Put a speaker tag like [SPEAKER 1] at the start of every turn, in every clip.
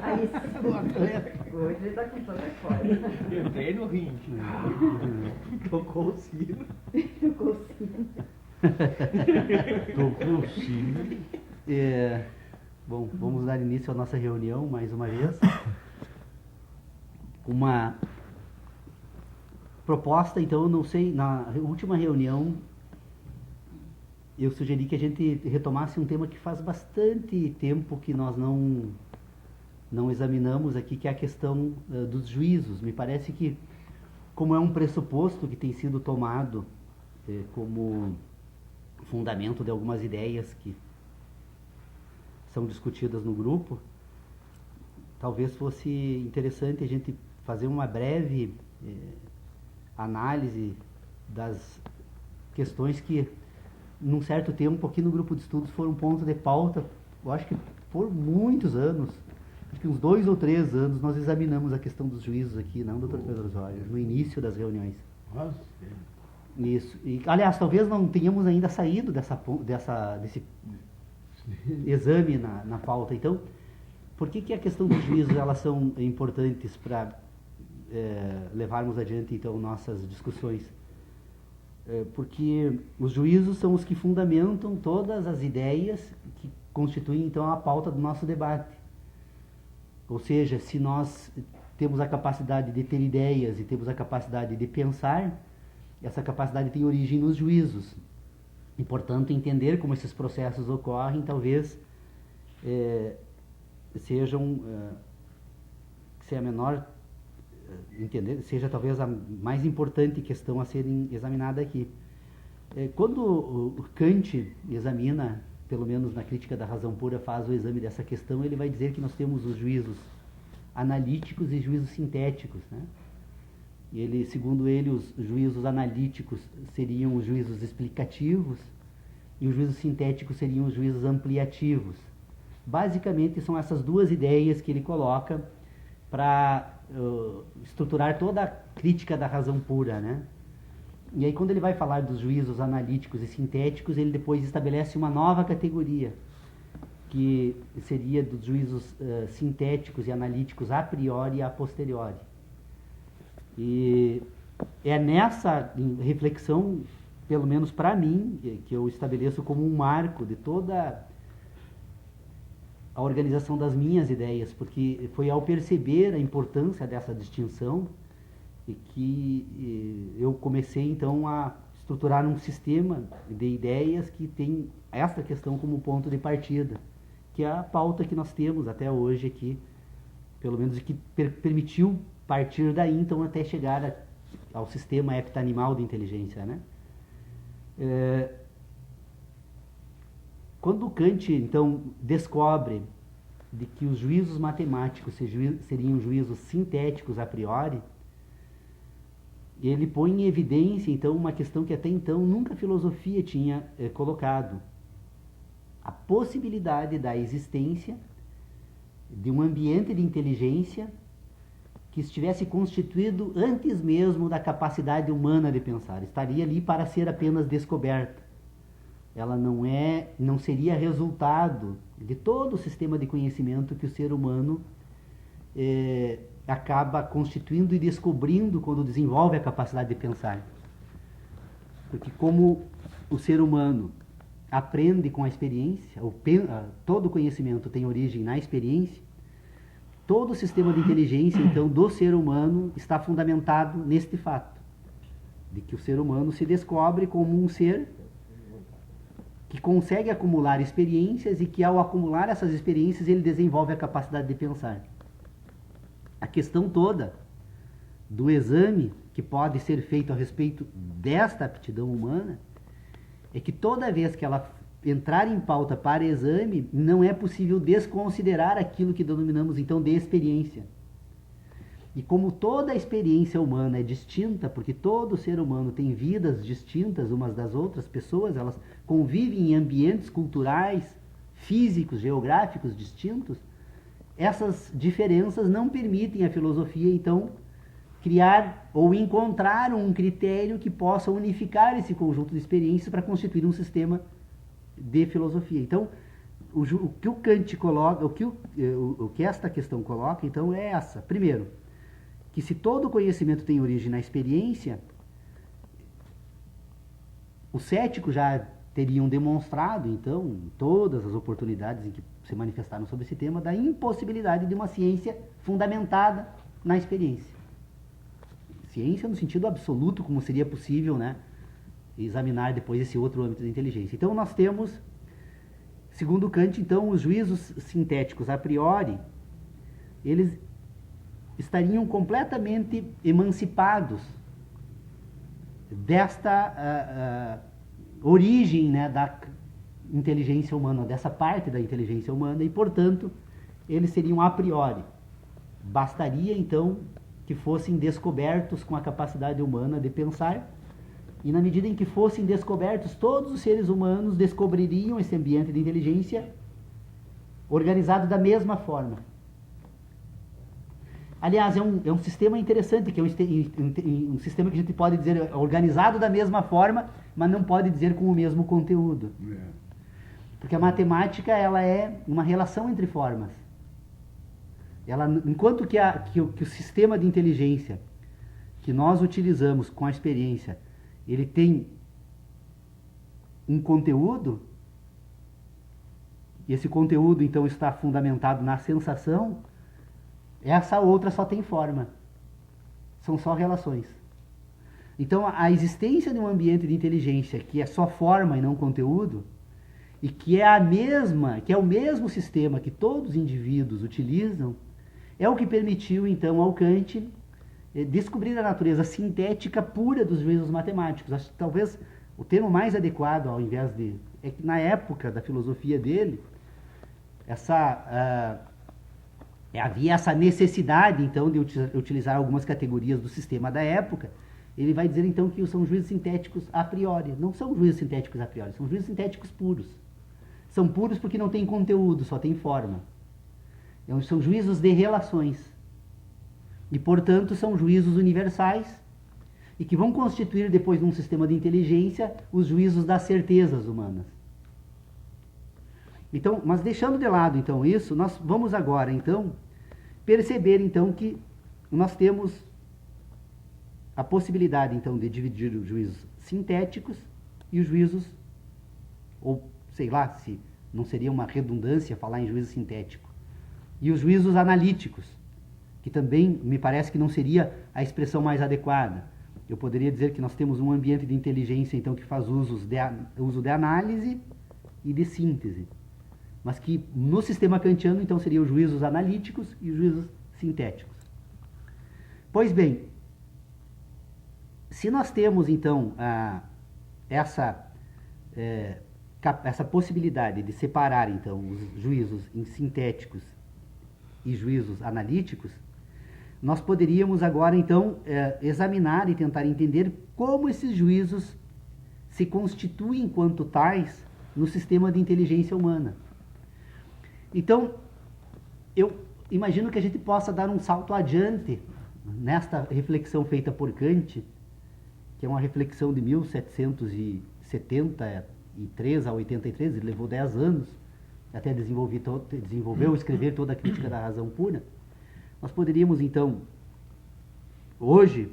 [SPEAKER 1] Aí hoje ele tá com toda a fora.
[SPEAKER 2] Entrei no ringue. Tocou o sino.
[SPEAKER 1] Tocou o sino.
[SPEAKER 3] Tocou o sino. Bom, vamos dar início à nossa reunião mais uma vez. Uma proposta, então, não sei, na última reunião eu sugeri que a gente retomasse um tema que faz bastante tempo que nós não examinamos aqui, que é a questão dos juízos. Me parece que, como é um pressuposto que tem sido tomado como fundamento de algumas ideias que são discutidas no grupo, talvez fosse interessante a gente fazer uma breve análise das questões que, num certo tempo, aqui no grupo de estudos foram ponto de pauta. Eu acho que por muitos anos, acho que uns 2 ou 3 anos, nós examinamos a questão dos juízos aqui, não, doutor Pedro Osório, no início das reuniões.
[SPEAKER 2] Nossa.
[SPEAKER 3] Isso. E, aliás, talvez não tenhamos ainda saído desse exame na pauta. Então, por que a questão dos juízos elas são importantes para levarmos adiante, então, nossas discussões? Porque os juízos são os que fundamentam todas as ideias que constituem, então, a pauta do nosso debate. Ou seja, se nós temos a capacidade de ter ideias e temos a capacidade de pensar, essa capacidade tem origem nos juízos. E, portanto, entender como esses processos ocorrem, talvez seja talvez a mais importante questão a ser examinada aqui. Quando o Kant examina, pelo menos na Crítica da Razão Pura, faz o exame dessa questão, ele vai dizer que nós temos os juízos analíticos e juízos sintéticos, né? E segundo ele, os juízos analíticos seriam os juízos explicativos e os juízos sintéticos seriam os juízos ampliativos. Basicamente, são essas duas ideias que ele coloca para estruturar toda a Crítica da Razão Pura, né? E aí, quando ele vai falar dos juízos analíticos e sintéticos, ele depois estabelece uma nova categoria, que seria dos juízos sintéticos e analíticos a priori e a posteriori. E é nessa reflexão, pelo menos para mim, que eu estabeleço como um marco de toda a organização das minhas ideias, porque foi ao perceber a importância dessa distinção e que eu comecei então a estruturar um sistema de ideias que tem essa questão como ponto de partida, que é a pauta que nós temos até hoje aqui, pelo menos que permitiu partir daí então até chegar ao sistema heptanimal de inteligência, né? Quando Kant então descobre de que os juízos matemáticos seriam juízos sintéticos a priori, ele põe em evidência então uma questão que até então nunca a filosofia tinha colocado: a possibilidade da existência de um ambiente de inteligência que estivesse constituído antes mesmo da capacidade humana de pensar. Estaria ali para ser apenas descoberta. Ela não seria resultado de todo o sistema de conhecimento que o ser humano acaba constituindo e descobrindo quando desenvolve a capacidade de pensar. Porque como o ser humano aprende com a experiência, todo conhecimento tem origem na experiência, todo o sistema de inteligência, então, do ser humano está fundamentado neste fato, de que o ser humano se descobre como um ser que consegue acumular experiências e que, ao acumular essas experiências, ele desenvolve a capacidade de pensar. A questão toda do exame que pode ser feito a respeito desta aptidão humana é que toda vez que ela entrar em pauta para exame, não é possível desconsiderar aquilo que denominamos então de experiência. E como toda a experiência humana é distinta, porque todo ser humano tem vidas distintas umas das outras, pessoas, elas convivem em ambientes culturais, físicos, geográficos distintos, essas diferenças não permitem à filosofia, então, criar ou encontrar um critério que possa unificar esse conjunto de experiências para constituir um sistema de filosofia. Então, o que o Kant coloca, o que esta questão coloca, então, é essa. Primeiro, que se todo conhecimento tem origem na experiência, os céticos já teriam demonstrado, então, em todas as oportunidades em que se manifestaram sobre esse tema, da impossibilidade de uma ciência fundamentada na experiência. Ciência no sentido absoluto, como seria possível, né, examinar depois esse outro âmbito da inteligência. Então, nós temos, segundo Kant, então, os juízos sintéticos a priori, eles estariam completamente emancipados desta origem, né, da inteligência humana, dessa parte da inteligência humana, e, portanto, eles seriam a priori. Bastaria, então, que fossem descobertos com a capacidade humana de pensar, e na medida em que fossem descobertos, todos os seres humanos descobririam esse ambiente de inteligência organizado da mesma forma. Aliás, é um sistema interessante, que é um sistema que a gente pode dizer organizado da mesma forma, mas não pode dizer com o mesmo conteúdo. Porque a matemática, ela é uma relação entre formas. Enquanto que o sistema de inteligência que nós utilizamos com a experiência, ele tem um conteúdo, e esse conteúdo então está fundamentado na sensação, essa outra só tem forma. São só relações. Então, a existência de um ambiente de inteligência que é só forma e não conteúdo, e que é o mesmo sistema que todos os indivíduos utilizam, é o que permitiu, então, ao Kant descobrir a natureza sintética pura dos juízos matemáticos. Acho que talvez o termo mais adequado, ao invés de... é que na época da filosofia dele, havia essa necessidade, então, de utilizar algumas categorias do sistema da época. Ele vai dizer, então, que são juízos sintéticos a priori. Não são juízos sintéticos a priori, são juízos sintéticos puros. São puros porque não tem conteúdo, só tem forma. São juízos de relações. E, portanto, são juízos universais e que vão constituir, depois, num sistema de inteligência, os juízos das certezas humanas. Então, mas deixando de lado, então, isso, nós vamos agora, então, perceber, então, que nós temos a possibilidade, então, de dividir os juízos sintéticos e os juízos, ou, sei lá, se não seria uma redundância falar em juízo sintético, e os juízos analíticos, que também me parece que não seria a expressão mais adequada. Eu poderia dizer que nós temos um ambiente de inteligência, então, que faz uso de análise e de síntese. Mas que no sistema kantiano, então, seriam os juízos analíticos e os juízos sintéticos. Pois bem, se nós temos, então, essa possibilidade de separar, então, os juízos em sintéticos e juízos analíticos, nós poderíamos agora, então, examinar e tentar entender como esses juízos se constituem enquanto tais no sistema de inteligência humana. Então, eu imagino que a gente possa dar um salto adiante nesta reflexão feita por Kant, que é uma reflexão de 1773 a 83, ele levou 10 anos até escrever toda a crítica da razão pura. Nós poderíamos, então, hoje,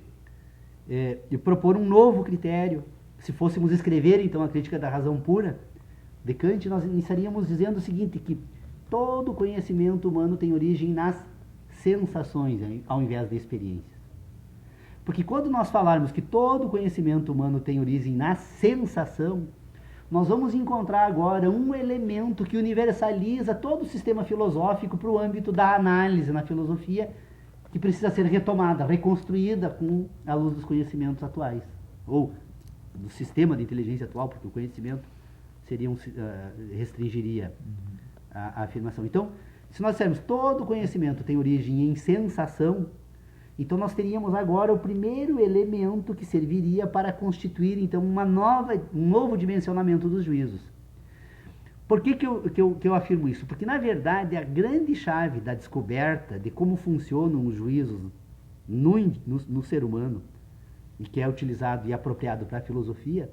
[SPEAKER 3] propor um novo critério. Se fôssemos escrever, então, a crítica da razão pura de Kant, nós iniciaríamos dizendo o seguinte, que todo conhecimento humano tem origem nas sensações, ao invés de experiências. Porque quando nós falarmos que todo conhecimento humano tem origem na sensação, nós vamos encontrar agora um elemento que universaliza todo o sistema filosófico para o âmbito da análise na filosofia, que precisa ser retomada, reconstruída com a luz dos conhecimentos atuais, ou do sistema de inteligência atual, porque o conhecimento restringiria a afirmação. Então, se nós dissermos todo conhecimento tem origem em sensação, então nós teríamos agora o primeiro elemento que serviria para constituir, então, um novo dimensionamento dos juízos. Por que eu afirmo isso? Porque, na verdade, a grande chave da descoberta de como funcionam os juízos no ser humano, e que é utilizado e apropriado para a filosofia,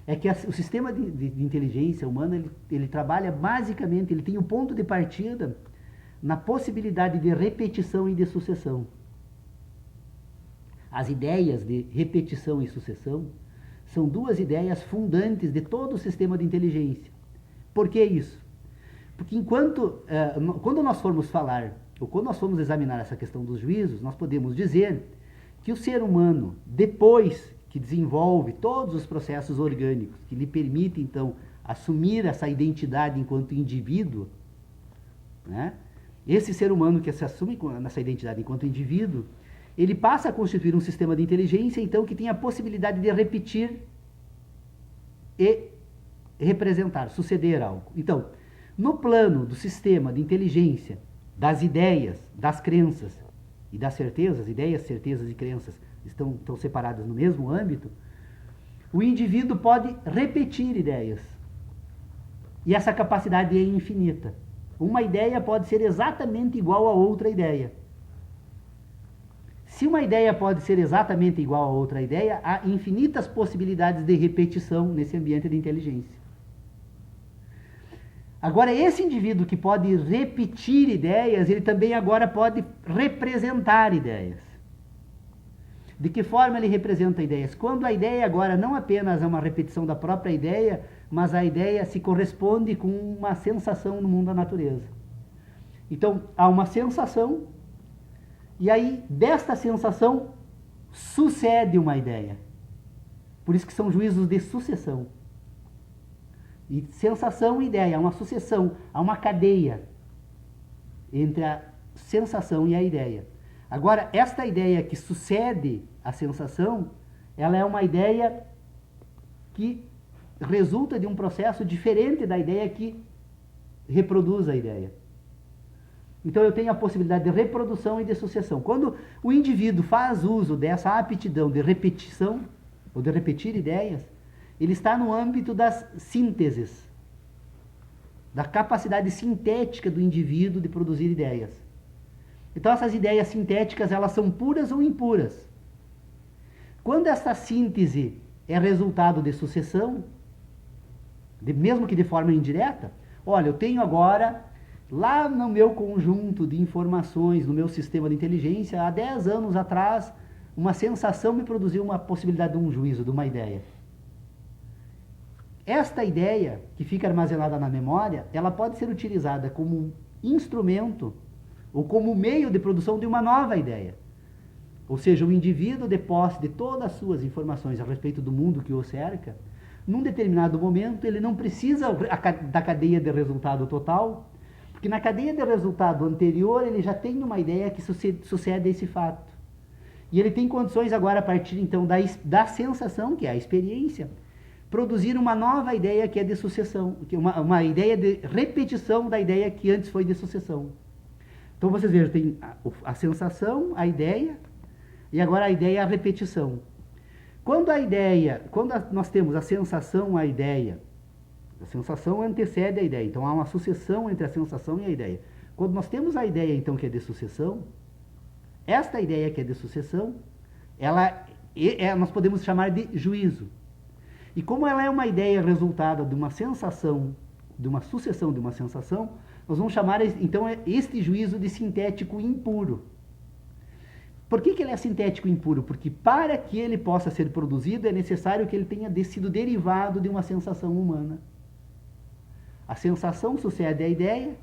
[SPEAKER 3] é que o sistema de inteligência humana, ele trabalha basicamente, ele tem um ponto de partida na possibilidade de repetição e de sucessão. As ideias de repetição e sucessão são duas ideias fundantes de todo o sistema de inteligência. Por que isso? Porque quando nós formos falar, ou quando nós formos examinar essa questão dos juízos, nós podemos dizer que o ser humano, depois que desenvolve todos os processos orgânicos que lhe permitem, então, assumir essa identidade enquanto indivíduo, né? Esse ser humano que se assume nessa identidade enquanto indivíduo, ele passa a constituir um sistema de inteligência, então, que tem a possibilidade de repetir e representar, suceder algo. Então, no plano do sistema de inteligência, das ideias, das crenças e das certezas, ideias, certezas e crenças estão separadas no mesmo âmbito, o indivíduo pode repetir ideias. E essa capacidade é infinita. Uma ideia pode ser exatamente igual a outra ideia. Se uma ideia pode ser exatamente igual a outra ideia, há infinitas possibilidades de repetição nesse ambiente de inteligência. Agora, esse indivíduo que pode repetir ideias, ele também agora pode representar ideias. De que forma ele representa ideias? Quando a ideia agora não apenas é uma repetição da própria ideia, mas a ideia se corresponde com uma sensação no mundo da natureza. Então, há uma sensação, e aí, desta sensação, sucede uma ideia. Por isso que são juízos de sucessão. E sensação e ideia, há uma sucessão, há uma cadeia entre a sensação e a ideia. Agora, esta ideia que sucede a sensação, ela é uma ideia que resulta de um processo diferente da ideia que reproduz a ideia. Então eu tenho a possibilidade de reprodução e de sucessão. Quando o indivíduo faz uso dessa aptidão de repetição, ou de repetir ideias, ele está no âmbito das sínteses, da capacidade sintética do indivíduo de produzir ideias. Então essas ideias sintéticas, elas são puras ou impuras. Quando essa síntese é resultado de sucessão, mesmo que de forma indireta, olha, eu tenho agora, lá no meu conjunto de informações, no meu sistema de inteligência, há 10 anos atrás, uma sensação me produziu uma possibilidade de um juízo, de uma ideia. Esta ideia, que fica armazenada na memória, ela pode ser utilizada como um instrumento ou como meio de produção de uma nova ideia. Ou seja, o indivíduo, de posse de todas as suas informações a respeito do mundo que o cerca, num determinado momento, ele não precisa da cadeia de resultado total, porque na cadeia de resultado anterior, ele já tem uma ideia que sucede a esse fato. E ele tem condições agora, a partir então da sensação, que é a experiência, produzir uma nova ideia que é de sucessão, uma ideia de repetição da ideia que antes foi de sucessão. Então vocês vejam, tem a sensação, a ideia, e agora a ideia é a repetição. Quando nós temos a sensação, a sensação antecede a ideia, então há uma sucessão entre a sensação e a ideia. Quando nós temos a ideia, então, que é de sucessão, esta ideia que é de sucessão, nós podemos chamar de juízo. E como ela é uma ideia resultada de uma sensação, de uma sucessão de uma sensação, nós vamos chamar, então, este juízo de sintético impuro. Por que ele é sintético impuro? Porque para que ele possa ser produzido, é necessário que ele tenha sido derivado de uma sensação humana. A sensação sucede à ideia,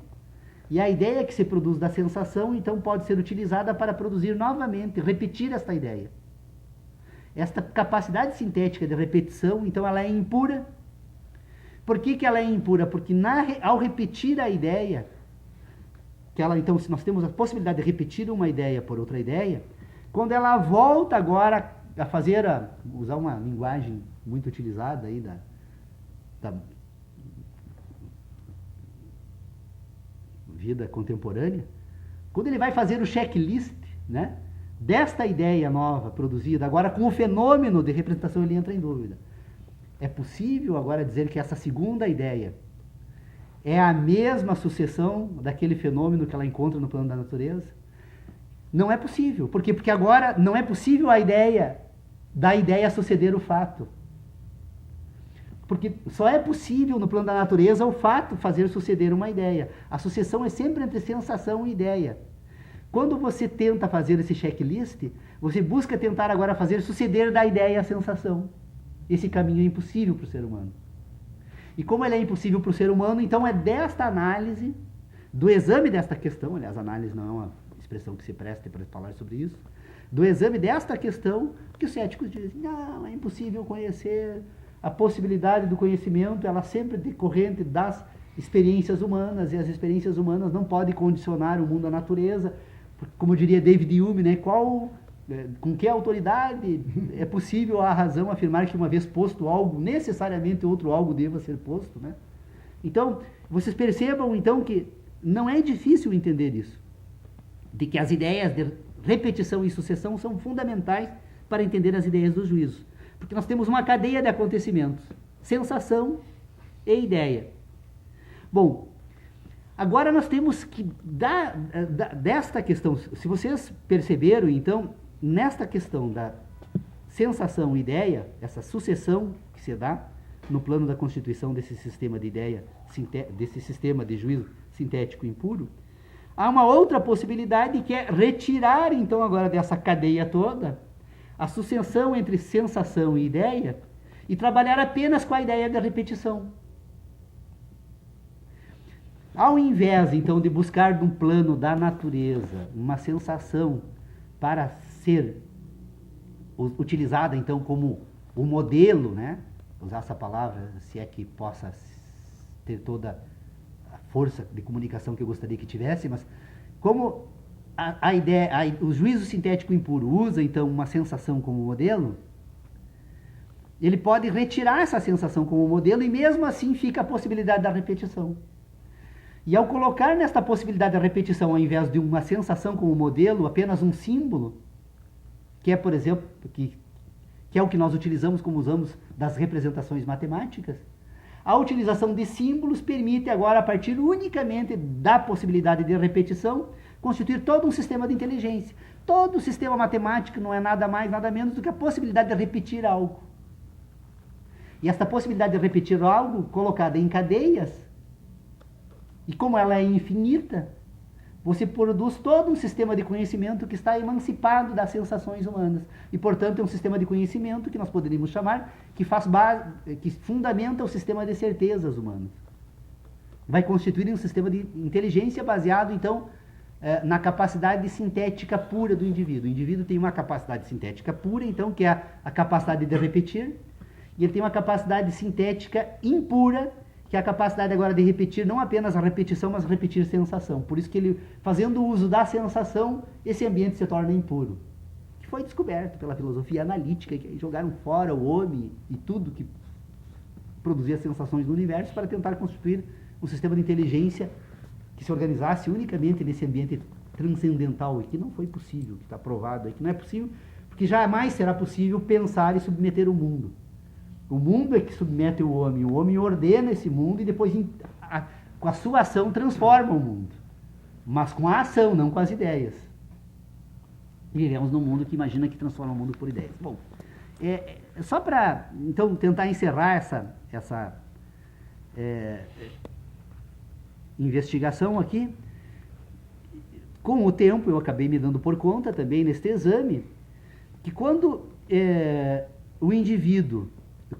[SPEAKER 3] e a ideia que se produz da sensação, então, pode ser utilizada para produzir novamente, repetir esta ideia. Esta capacidade sintética de repetição, então, ela é impura. Por que ela é impura? Porque ao repetir a ideia, então, se nós temos a possibilidade de repetir uma ideia por outra ideia, quando ela volta agora a usar uma linguagem muito utilizada aí da vida contemporânea, quando ele vai fazer o checklist, né, desta ideia nova produzida, agora com o fenômeno de representação, ele entra em dúvida. É possível agora dizer que essa segunda ideia é a mesma sucessão daquele fenômeno que ela encontra no plano da natureza? Não é possível. Por quê? Porque agora não é possível da ideia suceder o fato. Porque só é possível no plano da natureza o fato fazer suceder uma ideia. A sucessão é sempre entre sensação e ideia. Quando você tenta fazer esse checklist, você busca tentar agora fazer suceder da ideia a sensação. Esse caminho é impossível para o ser humano. E como ele é impossível para o ser humano, então é desta análise, do exame desta questão, aliás, análise não é uma expressão que se preste para falar sobre isso, do exame desta questão, que os céticos dizem, não, é impossível conhecer, a possibilidade do conhecimento, ela sempre é decorrente das experiências humanas, e as experiências humanas não podem condicionar o mundo à natureza, como diria David Hume, né, com que autoridade é possível a razão afirmar que uma vez posto algo, necessariamente outro algo deva ser posto, né? Então, vocês percebam então que não é difícil entender isso, de que as ideias de repetição e sucessão são fundamentais para entender as ideias dos juízos, porque nós temos uma cadeia de acontecimentos, sensação e ideia. Bom, agora nós temos que desta questão, se vocês perceberam, então, nesta questão da sensação e ideia, essa sucessão que se dá no plano da constituição desse sistema de ideia, desse sistema de juízo sintético impuro, há uma outra possibilidade que é retirar, então, agora dessa cadeia toda, a sucessão entre sensação e ideia e trabalhar apenas com a ideia da repetição. Ao invés, então, de buscar num plano da natureza uma sensação para ser utilizada, então, como o modelo, né? Usar essa palavra, se é que possa ter toda a força de comunicação que eu gostaria que tivesse, mas como a ideia, o juízo sintético impuro usa, então, uma sensação como modelo, ele pode retirar essa sensação como modelo e mesmo assim fica a possibilidade da repetição. E ao colocar nesta possibilidade da repetição, ao invés de uma sensação como modelo, apenas um símbolo, que é, por exemplo, que é o que nós utilizamos como usamos das representações matemáticas, a utilização de símbolos permite agora, a partir unicamente da possibilidade de repetição, constituir todo um sistema de inteligência. Todo sistema matemático não é nada mais, nada menos do que a possibilidade de repetir algo. E esta possibilidade de repetir algo, colocada em cadeias, e como ela é infinita, você produz todo um sistema de conhecimento que está emancipado das sensações humanas. E, portanto, é um sistema de conhecimento que nós poderíamos chamar, que fundamenta o sistema de certezas humanas. Vai constituir um sistema de inteligência baseado, então, na capacidade sintética pura do indivíduo. O indivíduo tem uma capacidade sintética pura, então, que é a capacidade de repetir, e ele tem uma capacidade sintética impura, que é a capacidade agora de repetir não apenas a repetição, mas repetir sensação. Por isso que ele, fazendo uso da sensação, esse ambiente se torna impuro. Que foi descoberto pela filosofia analítica, que jogaram fora o homem e tudo que produzia sensações no universo para tentar constituir um sistema de inteligência que se organizasse unicamente nesse ambiente transcendental, e que não foi possível, que está provado aí que não é possível, porque jamais será possível pensar e submeter o mundo. O mundo é que submete o homem ordena esse mundo e depois, com a sua ação, transforma o mundo. Mas com a ação, não com as ideias. Vivemos num mundo que imagina que transforma o mundo por ideias. Bom, só para, então, tentar encerrar essa investigação aqui, com o tempo eu acabei me dando por conta também neste exame, que quando o indivíduo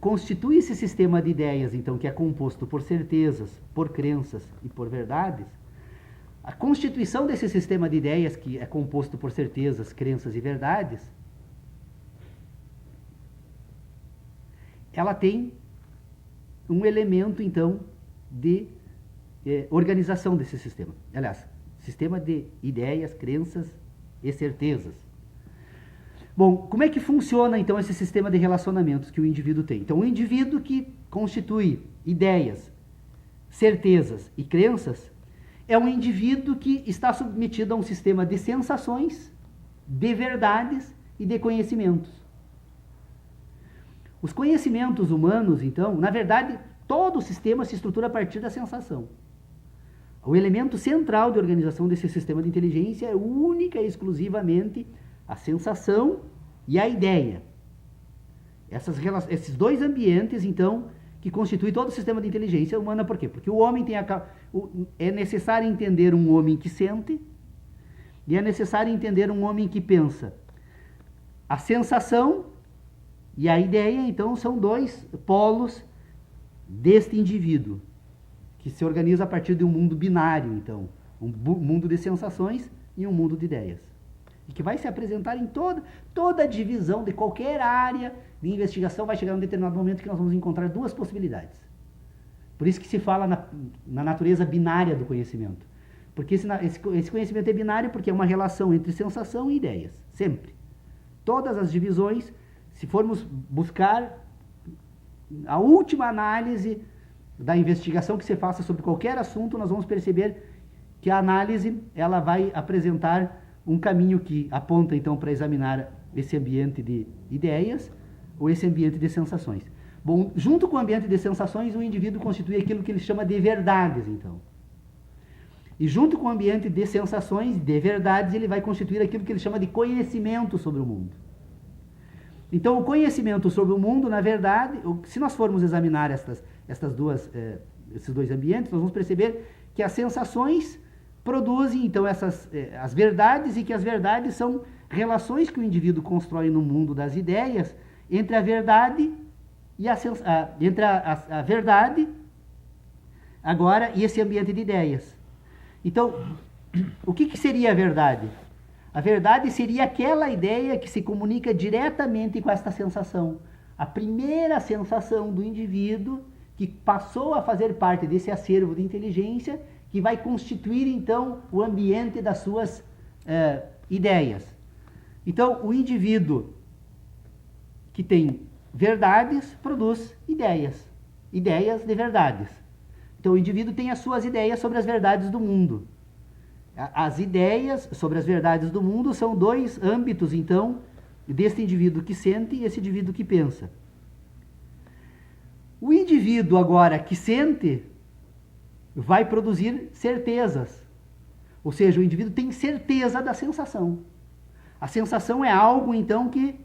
[SPEAKER 3] constitui esse sistema de ideias, então, que é composto por certezas, por crenças e por verdades, a constituição desse sistema de ideias, que é composto por certezas, crenças e verdades, ela tem um elemento, então, de organização desse sistema. Aliás, sistema de ideias, crenças e certezas. Bom, como é que funciona, então, esse sistema de relacionamentos que o indivíduo tem? Então, o indivíduo que constitui ideias, certezas e crenças é um indivíduo que está submetido a um sistema de sensações, de verdades e de conhecimentos. Os conhecimentos humanos, então, na verdade, todo o sistema se estrutura a partir da sensação. O elemento central de organização desse sistema de inteligência é única e exclusivamente a sensação e a ideia. Esses dois ambientes, então, que constitui todo o sistema de inteligência humana. Por quê? Porque o homem tem é necessário entender um homem que sente e é necessário entender um homem que pensa. A sensação e a ideia, então, são dois polos deste indivíduo, que se organiza a partir de um mundo binário, então, um mundo de sensações e um mundo de ideias. E que vai se apresentar em toda a divisão de qualquer área de investigação, vai chegar um determinado momento que nós vamos encontrar duas possibilidades. Por isso que se fala na natureza binária do conhecimento. Porque esse conhecimento é binário porque é uma relação entre sensação e ideias, sempre. Todas as divisões, se formos buscar a última análise da investigação que se faça sobre qualquer assunto, nós vamos perceber que a análise ela vai apresentar um caminho que aponta então para examinar esse ambiente de ideias ou esse ambiente de sensações. Bom, junto com o ambiente de sensações, o indivíduo constitui aquilo que ele chama de verdades, então. E junto com o ambiente de sensações, de verdades, ele vai constituir aquilo que ele chama de conhecimento sobre o mundo. Então, o conhecimento sobre o mundo, na verdade, se nós formos examinar esses dois ambientes, nós vamos perceber que as sensações produzem, então, as verdades, e que as verdades são relações que o indivíduo constrói no mundo das ideias entre a verdade e a verdade agora e esse ambiente de ideias. Então, o que seria a verdade? A verdade seria aquela ideia que se comunica diretamente com esta sensação. A primeira sensação do indivíduo que passou a fazer parte desse acervo de inteligência que vai constituir, então, o ambiente das suas ideias. Então, o indivíduo que tem verdades produz ideias. Ideias de verdades. Então, o indivíduo tem as suas ideias sobre as verdades do mundo. As ideias sobre as verdades do mundo são dois âmbitos, então, deste indivíduo que sente e esse indivíduo que pensa. O indivíduo agora que sente vai produzir certezas. Ou seja, o indivíduo tem certeza da sensação. A sensação é algo, então, que...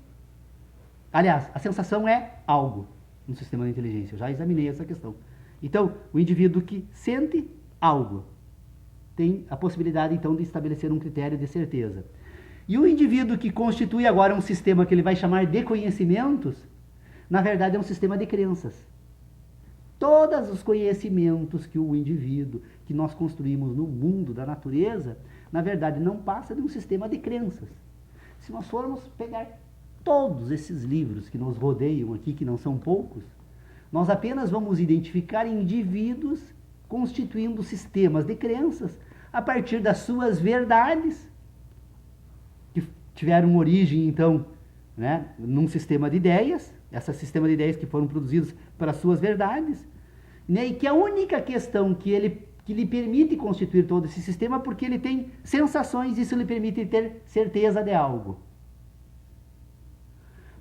[SPEAKER 3] Aliás, a sensação é algo no sistema de inteligência. Eu já examinei essa questão. Então, o indivíduo que sente algo tem a possibilidade, então, de estabelecer um critério de certeza. E o indivíduo que constitui agora um sistema que ele vai chamar de conhecimentos, na verdade é um sistema de crenças. Todos os conhecimentos que o indivíduo, que nós construímos no mundo da natureza, na verdade não passa de um sistema de crenças. Se nós formos pegar todos esses livros que nos rodeiam aqui, que não são poucos, nós apenas vamos identificar indivíduos constituindo sistemas de crenças a partir das suas verdades, que tiveram origem, então, né, num sistema de ideias, esse sistema de ideias que foram produzidos pelas suas verdades, né, e que a única questão que lhe permite constituir todo esse sistema é porque ele tem sensações, e isso lhe permite ter certeza de algo.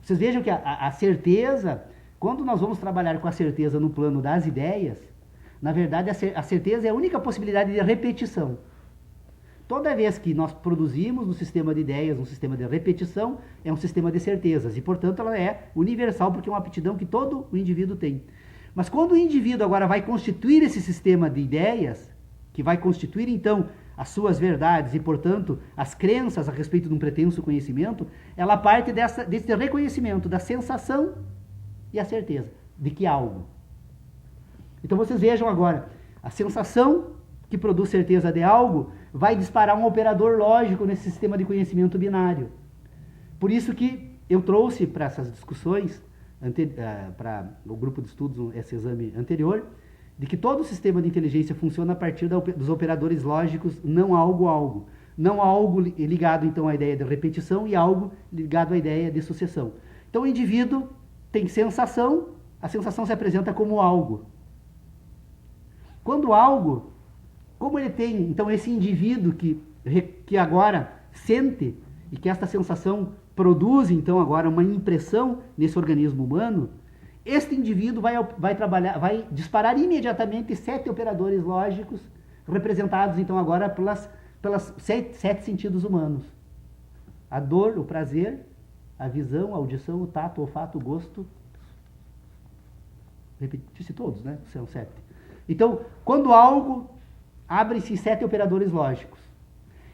[SPEAKER 3] Vocês vejam que a certeza, quando nós vamos trabalhar com a certeza no plano das ideias, na verdade a certeza é a única possibilidade de repetição. Toda vez que nós produzimos um sistema de ideias, um sistema de repetição, é um sistema de certezas. E, portanto, ela é universal, porque é uma aptidão que todo o indivíduo tem. Mas quando o indivíduo agora vai constituir esse sistema de ideias, que vai constituir, então, as suas verdades e, portanto, as crenças a respeito de um pretenso conhecimento, ela parte desse reconhecimento da sensação e a certeza de que há algo. Então, vocês vejam agora, a sensação que produz certeza de algo vai disparar um operador lógico nesse sistema de conhecimento binário. Por isso que eu trouxe para essas discussões, para o grupo de estudos, esse exame anterior, de que todo o sistema de inteligência funciona a partir dos operadores lógicos não algo. Não algo ligado, então, à ideia de repetição e algo ligado à ideia de sucessão. Então, o indivíduo tem sensação, a sensação se apresenta como algo. Quando algo, como ele tem, então, esse indivíduo que agora sente e que esta sensação produz, então, agora uma impressão nesse organismo humano, este indivíduo vai disparar imediatamente 7 operadores lógicos, representados, então, agora pelas 7 sentidos humanos. A dor, o prazer, a visão, a audição, o tato, o olfato, o gosto repetisse todos, né? São 7. Então, quando algo, abre-se 7 operadores lógicos.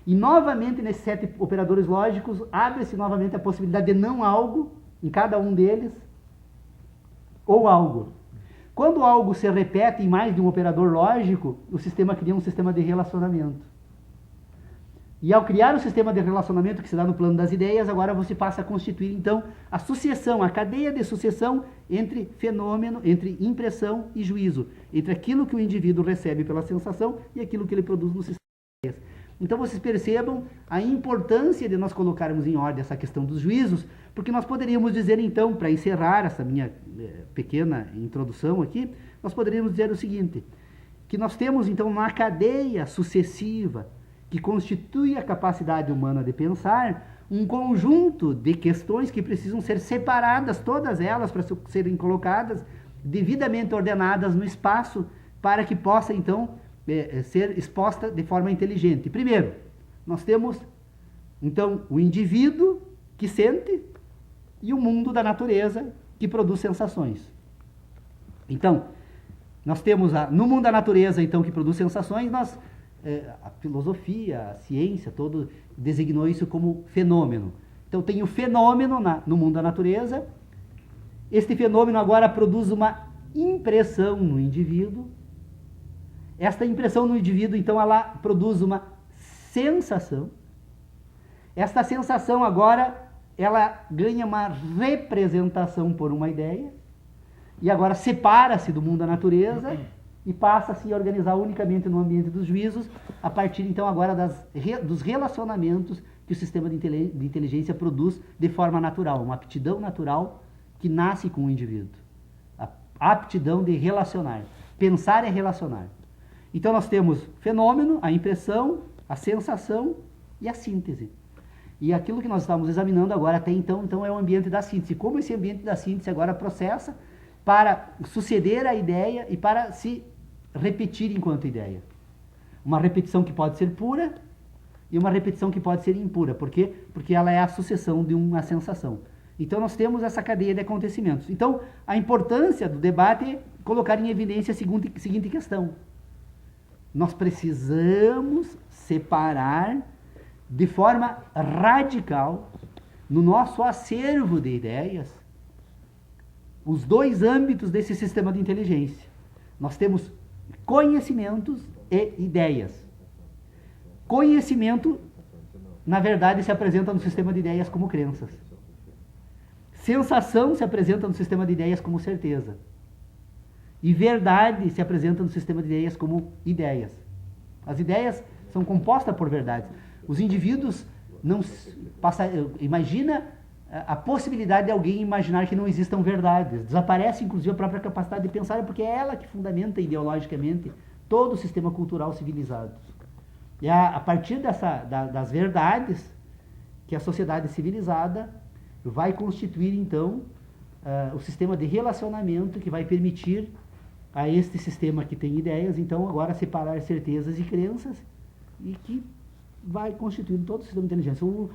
[SPEAKER 3] E novamente, nesses 7 operadores lógicos, abre-se novamente a possibilidade de não algo, em cada um deles, ou algo. Quando algo se repete em mais de um operador lógico, o sistema cria um sistema de relacionamento. E ao criar o sistema de relacionamento que se dá no plano das ideias, agora você passa a constituir, então, a sucessão, a cadeia de sucessão entre fenômeno, entre impressão e juízo, entre aquilo que o indivíduo recebe pela sensação e aquilo que ele produz no sistema de ideias. Então, vocês percebam a importância de nós colocarmos em ordem essa questão dos juízos, porque nós poderíamos dizer, então, para encerrar essa minha pequena introdução aqui, nós poderíamos dizer o seguinte, que nós temos, então, uma cadeia sucessiva que constitui a capacidade humana de pensar, um conjunto de questões que precisam ser separadas, todas elas, para serem colocadas, devidamente ordenadas no espaço, para que possa, então, ser exposta de forma inteligente. Primeiro, nós temos, então, o indivíduo que sente e o mundo da natureza que produz sensações. Então, nós temos, no mundo da natureza, então, que produz sensações, a filosofia, a ciência, todo designou isso como fenômeno. Então, tem o fenômeno no mundo da natureza. Este fenômeno agora produz uma impressão no indivíduo. Esta impressão no indivíduo, então, ela produz uma sensação. Esta sensação agora, ela ganha uma representação por uma ideia. E agora separa-se do mundo da natureza e passa a se organizar unicamente no ambiente dos juízos, a partir, então, agora dos relacionamentos que o sistema de inteligência produz de forma natural, uma aptidão natural que nasce com o indivíduo. A aptidão de relacionar. Pensar é relacionar. Então, nós temos fenômeno, a impressão, a sensação e a síntese. E aquilo que nós estamos examinando agora até então é o ambiente da síntese. Como esse ambiente da síntese agora processa para suceder a ideia e para se repetir enquanto ideia. Uma repetição que pode ser pura e uma repetição que pode ser impura. Por quê? Porque ela é a sucessão de uma sensação. Então, nós temos essa cadeia de acontecimentos. Então, a importância do debate é colocar em evidência a seguinte questão. Nós precisamos separar de forma radical, no nosso acervo de ideias, os dois âmbitos desse sistema de inteligência. Nós temos conhecimentos e ideias. Conhecimento, na verdade, se apresenta no sistema de ideias como crenças. Sensação se apresenta no sistema de ideias como certeza. E verdade se apresenta no sistema de ideias como ideias. As ideias são compostas por verdades. Os indivíduos não imagina a possibilidade de alguém imaginar que não existam verdades. Desaparece, inclusive, a própria capacidade de pensar, porque é ela que fundamenta ideologicamente todo o sistema cultural civilizado. E a partir das verdades que a sociedade civilizada vai constituir, então, o sistema de relacionamento que vai permitir a este sistema que tem ideias, então, agora separar certezas e crenças e que vai constituindo todo o sistema de inteligência. O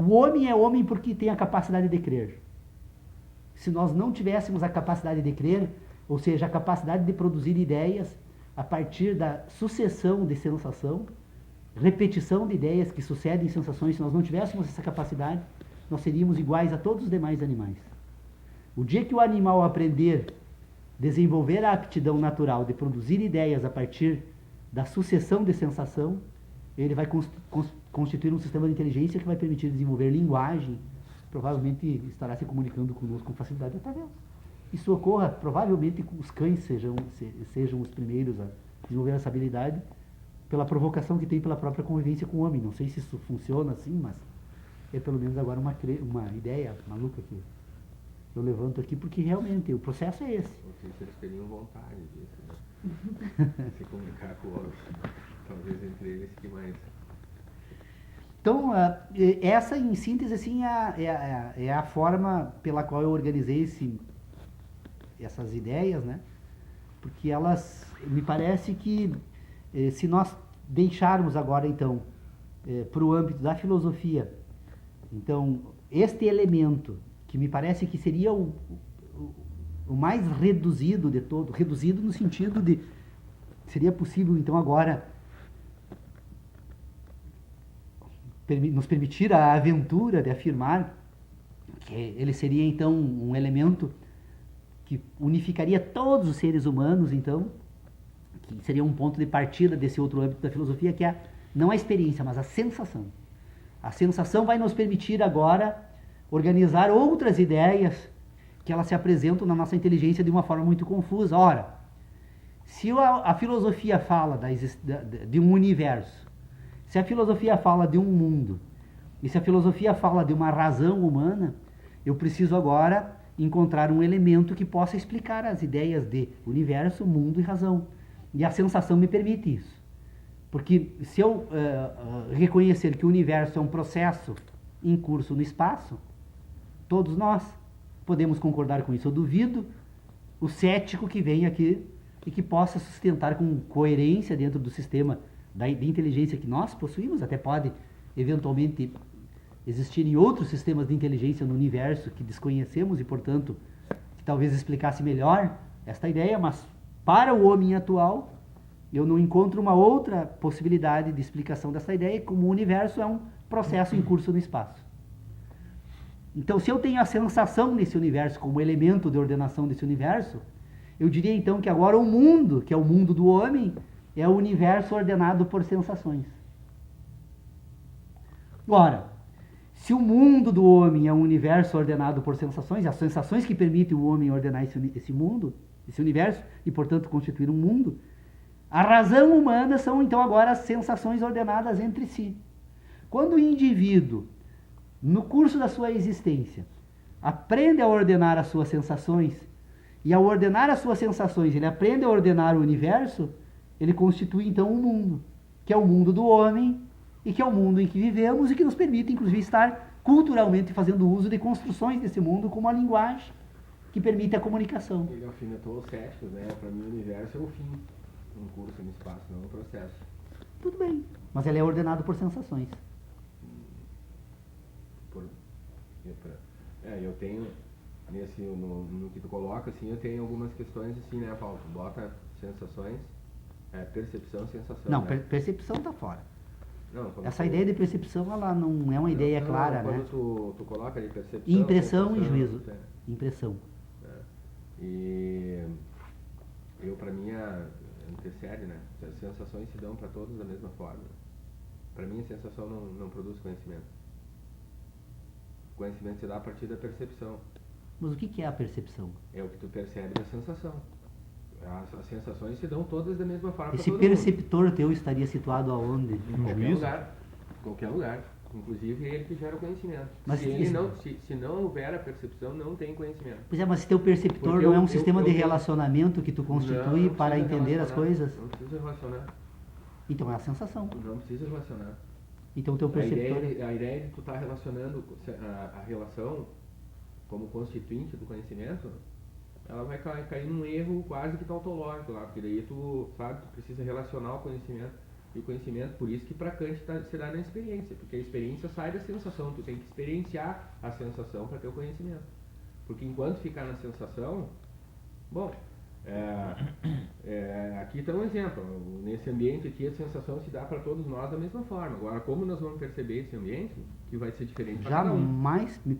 [SPEAKER 3] homem é homem porque tem a capacidade de crer. Se nós não tivéssemos a capacidade de crer, ou seja, a capacidade de produzir ideias a partir da sucessão de sensação, repetição de ideias que sucedem sensações, se nós não tivéssemos essa capacidade, nós seríamos iguais a todos os demais animais. O dia que o animal aprender, desenvolver a aptidão natural de produzir ideias a partir da sucessão de sensação, ele vai constituir um sistema de inteligência que vai permitir desenvolver linguagem, provavelmente estará se comunicando conosco com facilidade através. Isso ocorra, provavelmente os cães sejam os primeiros a desenvolver essa habilidade, pela provocação que tem pela própria convivência com o homem. Não sei se isso funciona assim, mas é pelo menos agora uma ideia maluca que eu levanto aqui, porque realmente o processo é esse.
[SPEAKER 2] Vocês teriam vontade disso, né? Se comunicar com outros, talvez entre eles que mais...
[SPEAKER 3] Então, essa em síntese assim, é a forma pela qual eu organizei essas ideias, né? Porque elas, me parece que se nós deixarmos agora então para o âmbito da filosofia, então este elemento que me parece que seria o mais reduzido de todo, reduzido no sentido de seria possível então agora nos permitir a aventura de afirmar que ele seria então um elemento que unificaria todos os seres humanos, então, que seria um ponto de partida desse outro âmbito da filosofia, que é não a experiência, mas a sensação. A sensação vai nos permitir agora organizar outras ideias que elas se apresentam na nossa inteligência de uma forma muito confusa. Ora, se a filosofia fala de um universo, se a filosofia fala de um mundo, e se a filosofia fala de uma razão humana, eu preciso agora encontrar um elemento que possa explicar as ideias de universo, mundo e razão. E a sensação me permite isso. Porque se eu reconhecer que o universo é um processo em curso no espaço, todos nós podemos concordar com isso. Eu duvido o cético que vem aqui e que possa sustentar com coerência dentro do sistema de inteligência que nós possuímos. Até pode, eventualmente, existirem outros sistemas de inteligência no universo que desconhecemos e, portanto, que talvez explicasse melhor esta ideia, mas para o homem atual, eu não encontro uma outra possibilidade de explicação dessa ideia, como o universo é um processo em curso no espaço. Então, se eu tenho a sensação nesse universo como elemento de ordenação desse universo, eu diria então que agora o mundo, que é o mundo do homem, é o universo ordenado por sensações. Ora, se o mundo do homem é um universo ordenado por sensações, as sensações que permitem o homem ordenar esse mundo, esse universo, e portanto constituir um mundo, a razão humana são então agora as sensações ordenadas entre si. Quando o indivíduo, no curso da sua existência, aprende a ordenar as suas sensações, e ao ordenar as suas sensações ele aprende a ordenar o universo, ele constitui então um mundo, que é o mundo do homem, e que é o mundo em que vivemos e que nos permite, inclusive, estar culturalmente fazendo uso de construções desse mundo como a linguagem que permite a comunicação.
[SPEAKER 2] Ele alfinetou os céticos, né? Para mim o universo é o fim, um curso no espaço, não um processo.
[SPEAKER 3] Tudo bem, mas ele é ordenado por sensações.
[SPEAKER 2] Eu tenho, no que tu coloca, assim, eu tenho algumas questões assim, né, Paulo? Tu bota sensações, percepção e sensação.
[SPEAKER 3] Não,
[SPEAKER 2] né?
[SPEAKER 3] percepção está fora.
[SPEAKER 2] Não,
[SPEAKER 3] Essa ideia de percepção, ela não é uma ideia clara,
[SPEAKER 2] quando
[SPEAKER 3] né?
[SPEAKER 2] tu coloca ali percepção...
[SPEAKER 3] Impressão e
[SPEAKER 2] sensação,
[SPEAKER 3] juízo. Impressão.
[SPEAKER 2] E eu, para mim, antecede, né? As sensações se dão para todos da mesma forma. Para mim, a sensação não produz conhecimento. O conhecimento se dá a partir da percepção.
[SPEAKER 3] Mas o que é a percepção?
[SPEAKER 2] É o que tu percebe da sensação. As sensações se dão todas da mesma forma.
[SPEAKER 3] Esse perceptor teu estaria situado aonde?
[SPEAKER 2] Em qualquer lugar. Qualquer lugar. Inclusive ele que gera o conhecimento.
[SPEAKER 3] Mas
[SPEAKER 2] se não houver a percepção, não tem conhecimento.
[SPEAKER 3] Pois é, mas se teu perceptor
[SPEAKER 2] Porque
[SPEAKER 3] não é um sistema de relacionamento que tu constitui
[SPEAKER 2] não
[SPEAKER 3] para
[SPEAKER 2] precisa
[SPEAKER 3] entender as
[SPEAKER 2] relacionar,
[SPEAKER 3] coisas?
[SPEAKER 2] Não precisa relacionar.
[SPEAKER 3] Então é a sensação.
[SPEAKER 2] Não precisa relacionar.
[SPEAKER 3] Então o teu perceptor...
[SPEAKER 2] A ideia de tu estar relacionando a relação como constituinte do conhecimento, ela vai cair num erro quase que tautológico lá, porque daí tu precisa relacionar o conhecimento. E o conhecimento, por isso que para Kant se dá na experiência, porque a experiência sai da sensação, tu tem que experienciar a sensação para ter o conhecimento. Porque enquanto ficar na sensação, bom, aqui está um exemplo, nesse ambiente aqui a sensação se dá para todos nós da mesma forma. Agora, como nós vamos perceber esse ambiente, que vai ser diferente para cada um.
[SPEAKER 3] Jamais me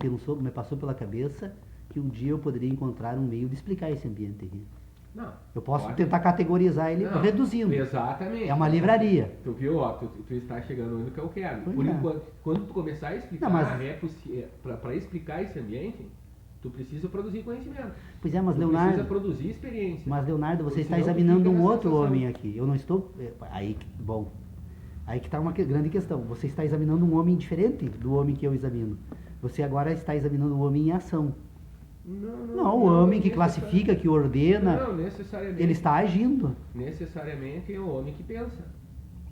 [SPEAKER 3] passou pela cabeça que um dia eu poderia encontrar um meio de explicar esse ambiente aqui.
[SPEAKER 2] Não.
[SPEAKER 3] Eu posso tentar categorizar ele reduzindo.
[SPEAKER 2] Exatamente.
[SPEAKER 3] É uma livraria.
[SPEAKER 2] Tu viu, tu está chegando onde que eu quero.
[SPEAKER 3] Pois
[SPEAKER 2] Por
[SPEAKER 3] é.
[SPEAKER 2] enquanto, quando tu começar a explicar, para explicar esse ambiente, tu precisa produzir conhecimento.
[SPEAKER 3] Pois é, mas
[SPEAKER 2] tu
[SPEAKER 3] Leonardo...
[SPEAKER 2] precisa produzir experiência.
[SPEAKER 3] Mas Leonardo, você
[SPEAKER 2] Porque
[SPEAKER 3] está
[SPEAKER 2] senão tu
[SPEAKER 3] examinando
[SPEAKER 2] fica
[SPEAKER 3] um
[SPEAKER 2] na
[SPEAKER 3] outro
[SPEAKER 2] sensação.
[SPEAKER 3] homem aqui. Eu não estou... Aí que está uma grande questão. Você está examinando um homem diferente do homem que eu examino. Você agora está examinando um homem em ação. Não, o homem que classifica, que ordena,
[SPEAKER 2] Não, necessariamente.
[SPEAKER 3] ele está agindo.
[SPEAKER 2] Necessariamente é o homem que pensa.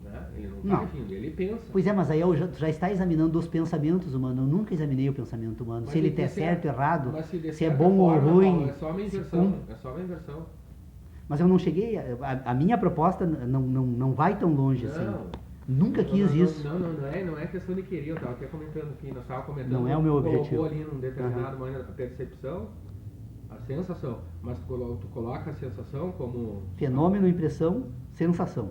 [SPEAKER 2] Né? Ele não
[SPEAKER 3] Não.
[SPEAKER 2] está agindo, ele pensa.
[SPEAKER 3] Pois é, mas aí tu já está examinando os pensamentos humanos. Eu nunca examinei o pensamento humano.
[SPEAKER 2] Mas
[SPEAKER 3] Se ele
[SPEAKER 2] de
[SPEAKER 3] é certo, errado,
[SPEAKER 2] mas de
[SPEAKER 3] se é
[SPEAKER 2] certa
[SPEAKER 3] bom ou
[SPEAKER 2] forma,
[SPEAKER 3] ruim.
[SPEAKER 2] Paulo, é só uma inversão. É só uma inversão.
[SPEAKER 3] Mas eu não cheguei... A minha proposta não vai tão longe assim. Nunca quis isso.
[SPEAKER 2] Não é questão de querer, eu estava até comentando aqui, nós estávamos comentando.
[SPEAKER 3] Não é o meu objetivo.
[SPEAKER 2] Colocou ali num determinado momento a percepção, A sensação. Mas tu coloca a sensação como...
[SPEAKER 3] Fenômeno, impressão, sensação.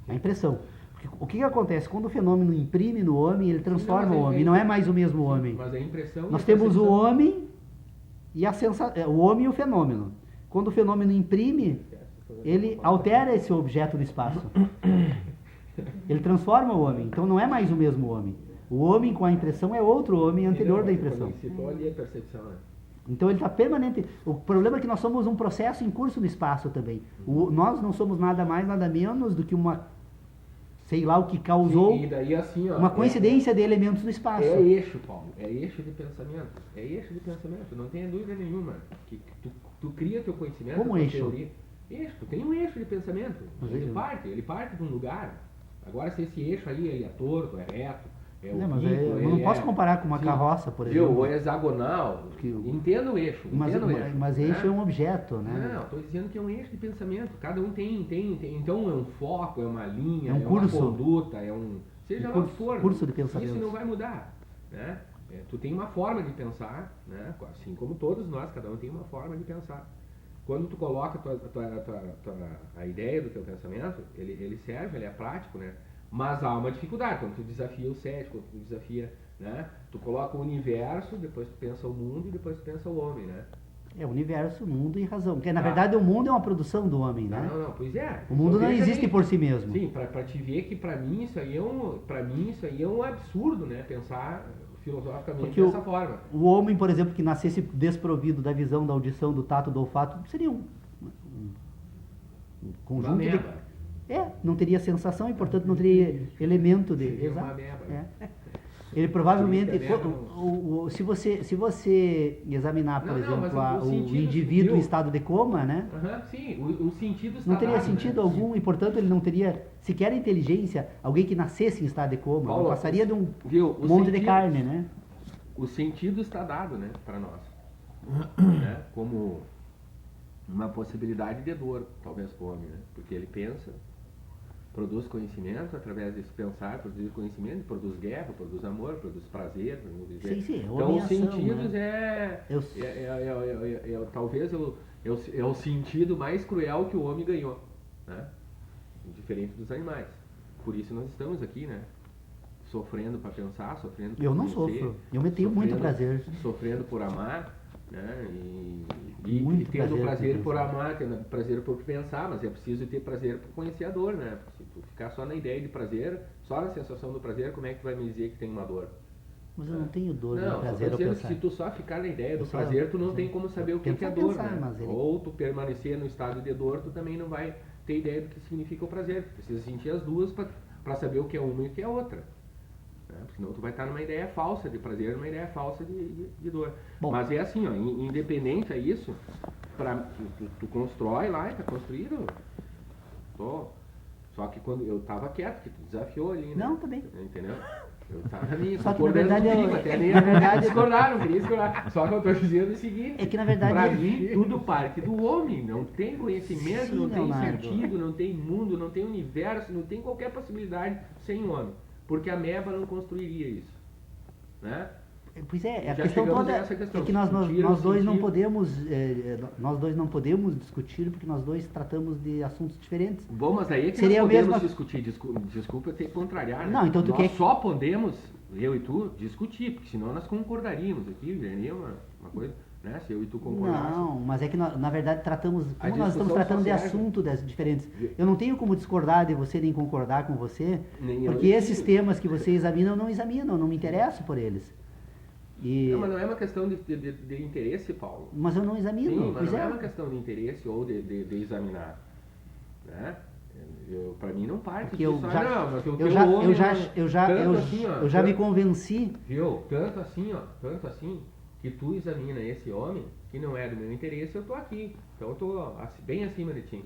[SPEAKER 3] A impressão. Porque o que acontece? Quando o fenômeno imprime no homem, ele transforma o homem. Não é mais o mesmo homem.
[SPEAKER 2] Mas a impressão...
[SPEAKER 3] Nós temos o homem e o homem e o fenômeno. Quando o fenômeno imprime, ele altera esse objeto no espaço. Ele transforma o homem. Então não é mais o mesmo homem. O homem com a impressão é outro homem anterior da impressão.
[SPEAKER 2] Citou ali a percepção, né?
[SPEAKER 3] Então ele está permanente. O problema é que nós somos um processo em curso no espaço também. Nós não somos nada mais, nada menos do que sei lá o que causou
[SPEAKER 2] Sim, e daí, assim, ó,
[SPEAKER 3] uma coincidência de elementos no espaço.
[SPEAKER 2] É eixo, Paulo. É eixo de pensamento. É eixo de pensamento. Não tenha dúvida nenhuma. Que tu cria teu conhecimento.
[SPEAKER 3] Como eixo?
[SPEAKER 2] Teoria. Eixo. Tu tem um eixo de pensamento. Ele parte de um lugar. Agora, se esse eixo aí ele é torto, é reto, é o
[SPEAKER 3] Mas eu não posso comparar com uma carroça, por exemplo.
[SPEAKER 2] Ou hexagonal. Entenda o eixo.
[SPEAKER 3] Mas eixo é um objeto, né?
[SPEAKER 2] Não, estou dizendo que é um eixo de pensamento. Cada um tem. Então é um foco, é uma linha,
[SPEAKER 3] é um curso,
[SPEAKER 2] uma conduta, seja lá o que for.
[SPEAKER 3] Curso de pensamento.
[SPEAKER 2] Isso não vai mudar, né? Tu tem uma forma de pensar, né? Assim como todos nós, cada um tem uma forma de pensar. Quando tu coloca a ideia do teu pensamento, ele serve, ele é prático, né? Mas há uma dificuldade, quando tu desafia o cético, quando tu desafia, né? Tu coloca o universo, depois tu pensa o mundo e depois tu pensa o homem, né?
[SPEAKER 3] É o universo, mundo e razão. Porque na verdade o mundo é uma produção do homem, né?
[SPEAKER 2] Não, pois é.
[SPEAKER 3] O mundo não existe por si mesmo.
[SPEAKER 2] Sim, pra te ver que pra mim isso aí é um absurdo, né? Pensar filosoficamente dessa forma.
[SPEAKER 3] O homem, por exemplo, que nascesse desprovido da visão, da audição, do tato, do olfato, seria um conjunto de... não teria sensação e, portanto, não teria elemento de... Exato. Ele provavelmente... Se você examinar, por exemplo, o indivíduo em estado de coma, né?
[SPEAKER 2] Sim, o sentido está
[SPEAKER 3] não teria
[SPEAKER 2] dado,
[SPEAKER 3] sentido algum e, portanto, ele não teria sequer inteligência. Alguém que nascesse em estado de coma, Paulo, não passaria de um monte de carne, né?
[SPEAKER 2] O sentido está dado, né, para nós. Né? Como uma possibilidade de dor, talvez, para o homem, né? Porque ele pensa, produz conhecimento, através desse pensar, produz conhecimento, produz guerra, produz amor, produz prazer.
[SPEAKER 3] Sim,
[SPEAKER 2] então, os sentidos,
[SPEAKER 3] né?
[SPEAKER 2] talvez é o sentido mais cruel que o homem ganhou, né? Diferente dos animais. Por isso nós estamos aqui, né? Sofrendo para pensar, sofrendo por
[SPEAKER 3] Eu não sofro, eu tenho muito prazer.
[SPEAKER 2] Sofrendo por amar, né? E tendo prazer por amar, tendo prazer por pensar, mas é preciso ter prazer por conhecer a dor, né? Se tu ficar só na ideia de prazer, só na sensação do prazer, como é que tu vai me dizer que tem uma dor?
[SPEAKER 3] Mas eu não tenho dor, não,
[SPEAKER 2] prazer ou pensar. Se tu só ficar na ideia do prazer, tu não tem como saber o que é dor, né? Ou tu permanecer no estado de dor, tu também não vai ter ideia do que significa o prazer. Tu precisa sentir as duas para saber o que é uma e o que é a outra. Senão tu vai estar numa ideia falsa de prazer, numa ideia falsa de dor. Bom, mas é assim, ó, independente a isso, tu constrói lá, está construído. Só que quando eu estava quieto, que tu desafiou ali, né?
[SPEAKER 3] Não, também.
[SPEAKER 2] Entendeu? Eu estava ali,
[SPEAKER 3] só que na verdade
[SPEAKER 2] até discordar, não queria discordar. Só que eu estou dizendo o seguinte,
[SPEAKER 3] é que na verdade
[SPEAKER 2] para mim tudo parte do homem, não tem conhecimento, sim, não tem sentido, não tem mundo, não tem universo, não tem qualquer possibilidade sem o homem. Porque a ameba não construiria isso, né?
[SPEAKER 3] Pois é, a questão toda é que nós dois não podemos, nós dois não podemos discutir porque nós dois tratamos de assuntos diferentes.
[SPEAKER 2] Bom, mas aí é que nós podemos discutir, desculpa eu ter que contrariar, né?
[SPEAKER 3] Não, então tu
[SPEAKER 2] nós só podemos, eu e tu, discutir, porque senão nós concordaríamos aqui, seria uma coisa, né? Se eu e tu concordássemos.
[SPEAKER 3] Não, mas é que na verdade tratamos, como nós estamos tratando de assuntos diferentes, eu não tenho como discordar de você nem concordar com você, porque esses temas que você examina eu não examino, eu não me interesso por eles.
[SPEAKER 2] Não, mas não é uma questão de interesse, Paulo.
[SPEAKER 3] Mas eu não examino.
[SPEAKER 2] Sim, mas não é uma questão de interesse ou de examinar, né? Para mim não parte disso.
[SPEAKER 3] Eu já me convenci.
[SPEAKER 2] Viu? Tanto assim, que tu examina esse homem, que não é do meu interesse, eu tô aqui. Então eu tô bem acima de ti,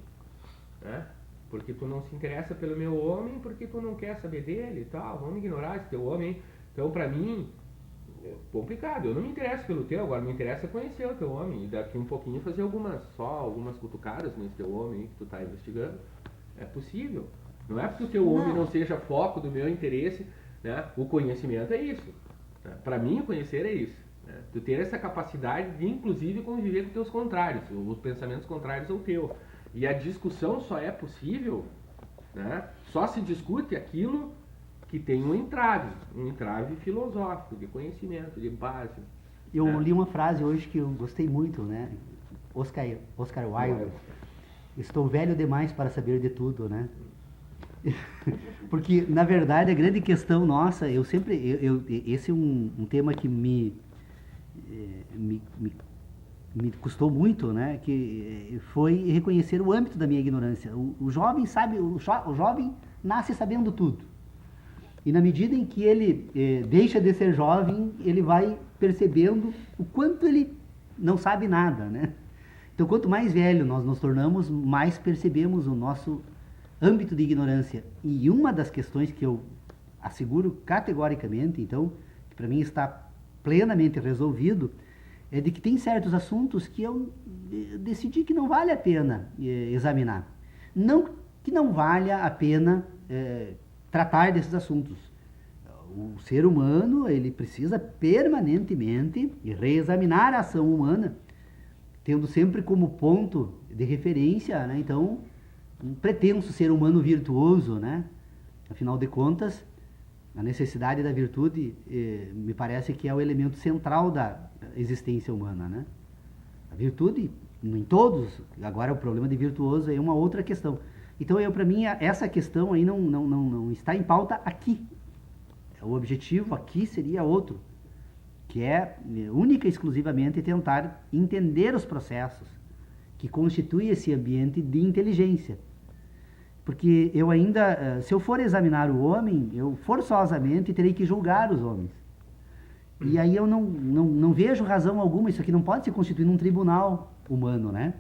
[SPEAKER 2] né? Porque tu não se interessa pelo meu homem, porque tu não quer saber dele e tal. Vamos ignorar esse teu homem. Então para mim é complicado, eu não me interesso pelo teu, agora me interessa conhecer o teu homem e daqui um pouquinho fazer algumas cutucadas nesse teu homem que tu está investigando. É possível. Não é porque o teu homem não seja foco do meu interesse, né? O conhecimento é isso. Para mim o conhecer é isso. né? Tu ter essa capacidade de, inclusive, conviver com teus contrários, os pensamentos contrários ao teu. E a discussão só é possível, né? Só se discute aquilo que tem um entrave filosófico, de conhecimento, de base.
[SPEAKER 3] Eu li uma frase hoje que eu gostei muito, né? Oscar Wilde. Estou velho demais para saber de tudo, né? Porque, na verdade, a grande questão nossa, esse é um tema que me custou muito, né? Que foi reconhecer o âmbito da minha ignorância. O jovem sabe, o jovem nasce sabendo tudo. E na medida em que ele deixa de ser jovem, ele vai percebendo o quanto ele não sabe nada, né? Então, quanto mais velho nós nos tornamos, mais percebemos o nosso âmbito de ignorância. E uma das questões que eu asseguro categoricamente, então, que para mim está plenamente resolvido, é de que tem certos assuntos que eu decidi que não vale a pena examinar. Não que não valha a pena tratar desses assuntos. O ser humano, ele precisa permanentemente reexaminar a ação humana, tendo sempre como ponto de referência, né, então, um pretenso ser humano virtuoso, né? Afinal de contas, a necessidade da virtude me parece que é o elemento central da existência humana, né? A virtude, em todos, agora o problema de virtuoso é uma outra questão. Então, para mim, essa questão aí não está em pauta aqui. O objetivo aqui seria outro, que é única e exclusivamente tentar entender os processos que constituem esse ambiente de inteligência. Porque eu ainda, se eu for examinar o homem, eu forçosamente terei que julgar os homens. E aí eu não vejo razão alguma, isso aqui não pode se constituir num tribunal humano, né?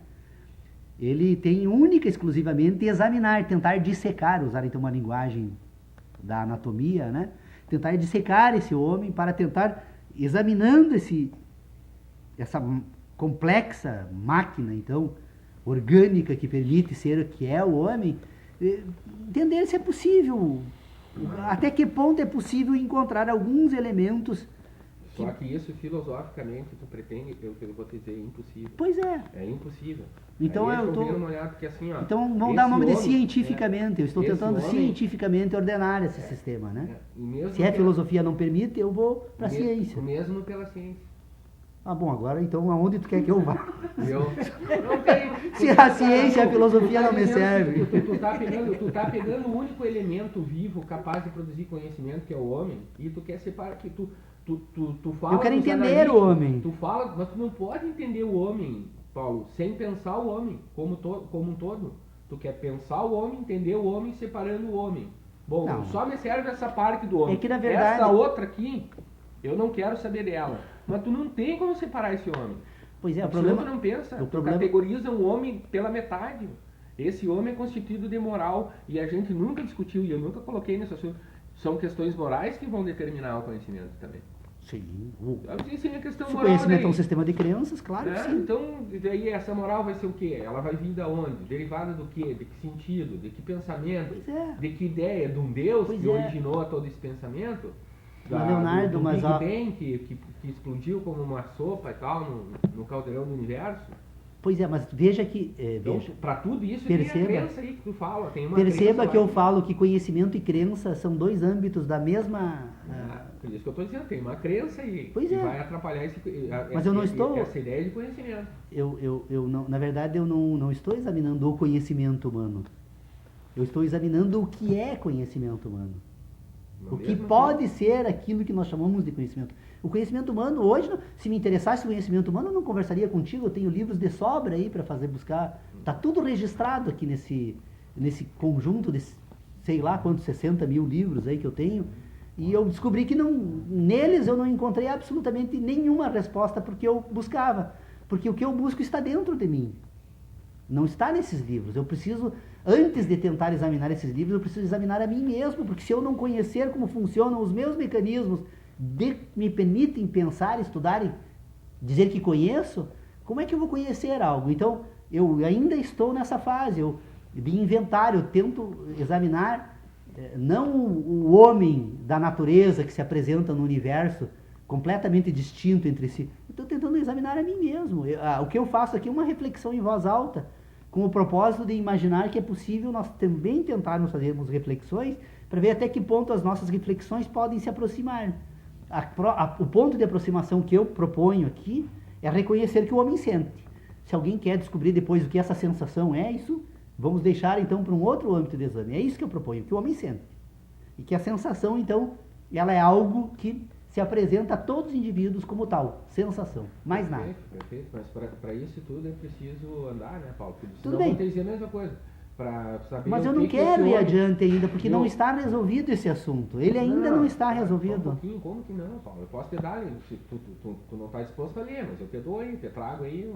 [SPEAKER 3] Ele tem única e exclusivamente examinar, tentar dissecar, usar então uma linguagem da anatomia, né? Tentar dissecar esse homem para tentar, examinando essa complexa máquina, então, orgânica que permite ser o que é o homem, entender se é possível, até que ponto é possível encontrar alguns elementos.
[SPEAKER 2] Só que isso, filosoficamente, tu pretende, eu vou te dizer, é impossível.
[SPEAKER 3] Pois é.
[SPEAKER 2] É impossível.
[SPEAKER 3] Então
[SPEAKER 2] aí
[SPEAKER 3] eu tô...
[SPEAKER 2] uma olhada, porque assim, ó,
[SPEAKER 3] então vamos dar o nome de
[SPEAKER 2] homem,
[SPEAKER 3] cientificamente. Eu estou tentando
[SPEAKER 2] homem,
[SPEAKER 3] cientificamente ordenar esse sistema, né? Se
[SPEAKER 2] a
[SPEAKER 3] filosofia não permite, eu vou para a ciência.
[SPEAKER 2] Mesmo pela ciência.
[SPEAKER 3] Ah, bom, agora então aonde tu quer que eu vá?
[SPEAKER 2] Eu não tenho.
[SPEAKER 3] Se a ciência e a filosofia não me servem.
[SPEAKER 2] Tu tá pegando o único elemento vivo capaz de produzir conhecimento, que é o homem, e tu quer separar que tu fala.
[SPEAKER 3] Eu quero entender o homem.
[SPEAKER 2] Tu fala, mas tu não pode entender o homem, Paulo, sem pensar o homem como um todo. Tu quer pensar o homem, entender o homem, separando o homem. Bom, não. Só me serve essa parte do homem.
[SPEAKER 3] É que na verdade...
[SPEAKER 2] Essa outra aqui, eu não quero saber dela. Mas tu não tem como separar esse homem.
[SPEAKER 3] Pois é,
[SPEAKER 2] o problema... Tu não pensa. Tu categoriza um homem pela metade. Esse homem é constituído de moral. E a gente nunca discutiu, e eu nunca coloquei nesse assunto. São questões morais que vão determinar o conhecimento também.
[SPEAKER 3] Sim.
[SPEAKER 2] Sim, a questão
[SPEAKER 3] Se o
[SPEAKER 2] moral
[SPEAKER 3] conhecimento
[SPEAKER 2] daí.
[SPEAKER 3] É um sistema de crenças, claro que sim.
[SPEAKER 2] Então, daí essa moral vai ser o quê? Ela vai vir da onde? Derivada do quê? De que sentido? De que pensamento?
[SPEAKER 3] Pois é.
[SPEAKER 2] De que ideia? De um Deus
[SPEAKER 3] Pois
[SPEAKER 2] que
[SPEAKER 3] é.
[SPEAKER 2] originou todo esse pensamento?
[SPEAKER 3] Leonardo,
[SPEAKER 2] do
[SPEAKER 3] mas
[SPEAKER 2] Big Bang que explodiu como uma sopa e tal no caldeirão do universo?
[SPEAKER 3] Pois é, mas veja que...
[SPEAKER 2] Então, para tudo isso
[SPEAKER 3] perceba,
[SPEAKER 2] tem a crença aí que tu fala. Tem uma
[SPEAKER 3] perceba que eu
[SPEAKER 2] lá.
[SPEAKER 3] falo que conhecimento e crença são dois âmbitos da mesma...
[SPEAKER 2] Por isso que eu estou dizendo, tem uma crença e
[SPEAKER 3] vai
[SPEAKER 2] atrapalhar
[SPEAKER 3] mas eu não estou...
[SPEAKER 2] essa ideia de conhecimento.
[SPEAKER 3] Eu não, na verdade, eu não estou examinando o conhecimento humano. Eu estou examinando o que é conhecimento humano. O que pode ser aquilo que nós chamamos de conhecimento. O conhecimento humano, hoje, se me interessasse o conhecimento humano, eu não conversaria contigo. Eu tenho livros de sobra aí para fazer buscar. Está tudo registrado aqui nesse conjunto de, sei lá quantos, 60 mil livros aí que eu tenho. E eu descobri que neles eu não encontrei absolutamente nenhuma resposta porque eu buscava. Porque o que eu busco está dentro de mim. Não está nesses livros. Eu preciso, antes de tentar examinar esses livros, eu preciso examinar a mim mesmo, porque se eu não conhecer como funcionam os meus mecanismos me permitem pensar, estudar e dizer que conheço, como é que eu vou conhecer algo? Então, eu ainda estou nessa fase de inventário, eu tento examinar não o homem da natureza que se apresenta no universo completamente distinto entre si. Eu estou tentando examinar a mim mesmo. O que eu faço aqui é uma reflexão em voz alta, com o propósito de imaginar que é possível nós também tentarmos fazermos reflexões para ver até que ponto as nossas reflexões podem se aproximar. O ponto de aproximação que eu proponho aqui é reconhecer que o homem sente. Se alguém quer descobrir depois o que essa sensação é, isso vamos deixar então para um outro âmbito de exame. É isso que eu proponho, que o homem sente. E que a sensação, então, ela é algo que se apresenta a todos os indivíduos como tal, sensação, mais nada.
[SPEAKER 2] Perfeito, mas para isso tudo é preciso andar, né, Paulo? Porque
[SPEAKER 3] Tudo
[SPEAKER 2] senão
[SPEAKER 3] bem.
[SPEAKER 2] vão ter que dizer a mesma coisa. Para saber
[SPEAKER 3] Mas
[SPEAKER 2] o
[SPEAKER 3] eu não
[SPEAKER 2] que
[SPEAKER 3] quero
[SPEAKER 2] esse
[SPEAKER 3] ir
[SPEAKER 2] homem-
[SPEAKER 3] adiante ainda, porque não está resolvido esse assunto. Ele ainda não está
[SPEAKER 2] só um
[SPEAKER 3] resolvido.
[SPEAKER 2] pouquinho, como que não, Paulo? Eu posso te dar, se tu não está disposto a ler, mas eu te dou aí, te trago aí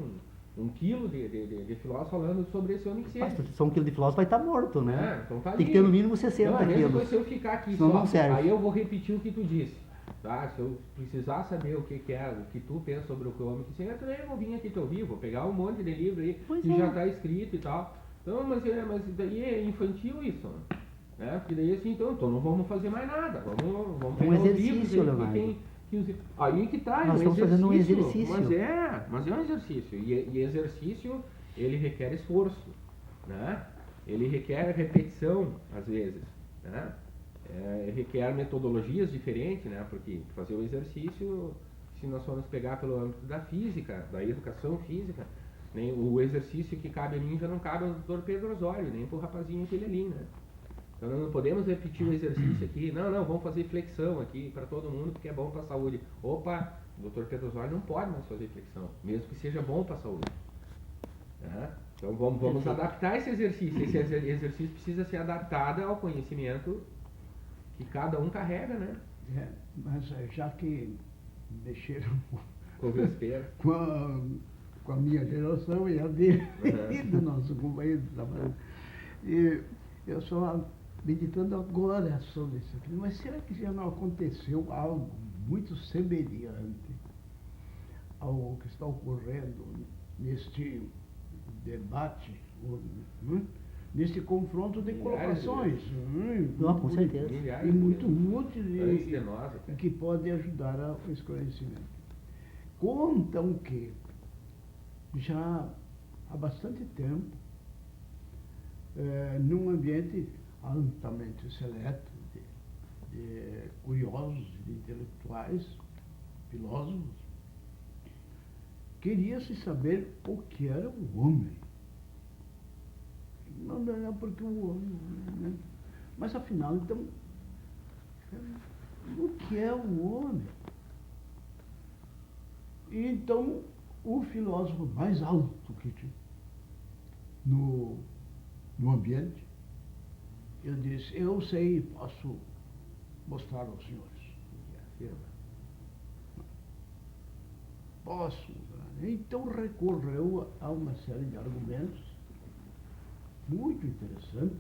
[SPEAKER 2] um quilo de filósofos falando sobre esse homem que
[SPEAKER 3] Mas
[SPEAKER 2] sente.
[SPEAKER 3] só um quilo de filósofo vai estar morto, né?
[SPEAKER 2] Então tá
[SPEAKER 3] Tem que
[SPEAKER 2] ali.
[SPEAKER 3] ter no mínimo 60
[SPEAKER 2] Não, a mesma
[SPEAKER 3] quilos.
[SPEAKER 2] coisa se eu ficar aqui
[SPEAKER 3] Senão
[SPEAKER 2] só,
[SPEAKER 3] não serve.
[SPEAKER 2] aí eu vou repetir o que tu disse. Tá? Se eu precisar saber o que é, o que tu pensa sobre o que o homem que sente, eu vou vir aqui te ouvir, vou pegar um monte de livro aí
[SPEAKER 3] Pois
[SPEAKER 2] que
[SPEAKER 3] é.
[SPEAKER 2] já está escrito e tal. Então, mas daí é infantil isso, né? Porque daí assim, então não vamos fazer mais nada. Vamos pegar os
[SPEAKER 3] exercício,
[SPEAKER 2] livros aí
[SPEAKER 3] Leonardo.
[SPEAKER 2] aí que traz
[SPEAKER 3] Nós
[SPEAKER 2] um
[SPEAKER 3] estamos fazendo um exercício.
[SPEAKER 2] Mas é um exercício. E exercício, ele requer esforço, né? Ele requer repetição, às vezes, né? Requer metodologias diferentes, né? Porque fazer o exercício, se nós formos pegar pelo âmbito da física, da educação física, nem o exercício que cabe a mim já não cabe ao Dr. Pedro Osório, nem pro rapazinho aquele ali, né? Então nós não podemos repetir o exercício aqui, não, vamos fazer flexão aqui para todo mundo porque é bom para a saúde. Opa, o Dr. Pedro Osório não pode mais fazer flexão, mesmo que seja bom para a saúde. Né? Então vamos adaptar esse exercício. Esse exercício precisa ser adaptado ao conhecimento que cada um carrega, né?
[SPEAKER 4] Mas já que mexeram
[SPEAKER 2] Com vespeira.
[SPEAKER 4] com a minha geração e a dele, e do nosso companheiro de trabalho, e eu só meditando agora sobre isso aqui, mas será que já não aconteceu algo muito semelhante ao que está ocorrendo neste debate, neste confronto de
[SPEAKER 2] Milhares de
[SPEAKER 4] colocações?
[SPEAKER 3] Não, com certeza.
[SPEAKER 2] Milhares
[SPEAKER 4] E muito
[SPEAKER 2] de
[SPEAKER 4] útil
[SPEAKER 2] antes de nós até.
[SPEAKER 4] que pode ajudar ao esclarecimento. Contam que já há bastante tempo, num ambiente altamente seleto de curiosos, de intelectuais, filósofos, queria-se saber o que era o homem. Não porque o homem, né? Mas afinal, então, o que é o homem? E então, o filósofo mais alto que tinha no ambiente, eu disse, eu sei e posso mostrar aos senhores. Posso. Então recorreu a uma série de argumentos muito interessantes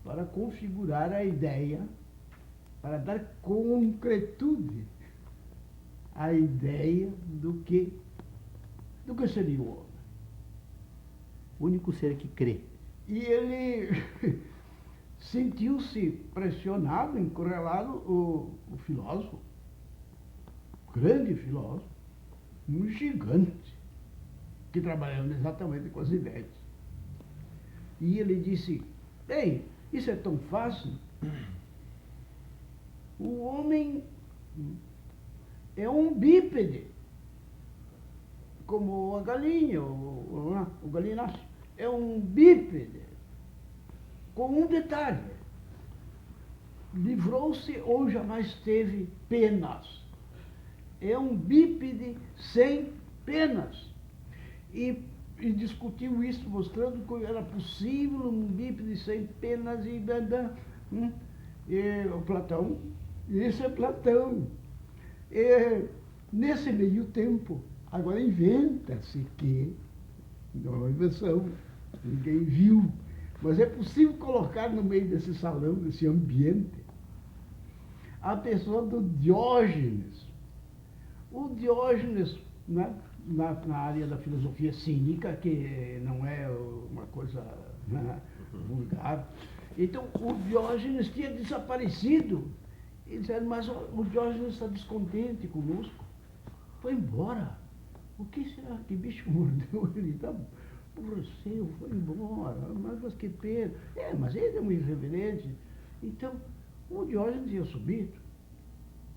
[SPEAKER 4] para configurar a ideia, para dar concretude à ideia do que seria o homem.
[SPEAKER 3] O único ser que crê.
[SPEAKER 4] E ele sentiu-se pressionado, encurralado, o filósofo, grande filósofo, um gigante, que trabalhava exatamente com as ideias. E ele disse, bem, isso é tão fácil. O homem é um bípede, como a galinha, o galináceo. É um bípede, com um detalhe. Livrou-se ou jamais teve penas. É um bípede sem penas. E discutiu isso, mostrando que era possível um bípede sem penas e o Platão. Isso é Platão. Nesse meio tempo, agora inventa-se que, não é uma invenção, ninguém viu, mas é possível colocar no meio desse salão, desse ambiente, a pessoa do Diógenes. O Diógenes, né, na área da filosofia cínica, que não é uma coisa, né, vulgar. Então, o Diógenes tinha desaparecido E disseram, mas o Diógenes está descontente conosco. Foi embora. O que será? Que bicho mordeu ele? Está aborreceu, foi embora. Mas que pena. Mas ele é um irreverente. Então, o Diógenes ia subir.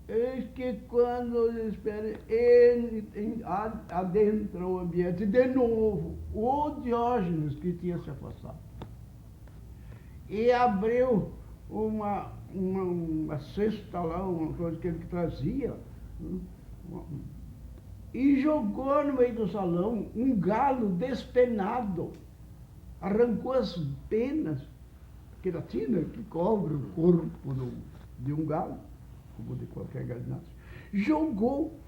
[SPEAKER 4] Eis que quando eles esperam, ele adentra o ambiente de novo. O Diógenes que tinha se afastado. E abriu uma cesta lá, uma coisa que ele trazia, e jogou no meio do salão um galo despenado. Arrancou as penas, queratina que cobre o corpo de um galo, como de qualquer galináceo. Jogou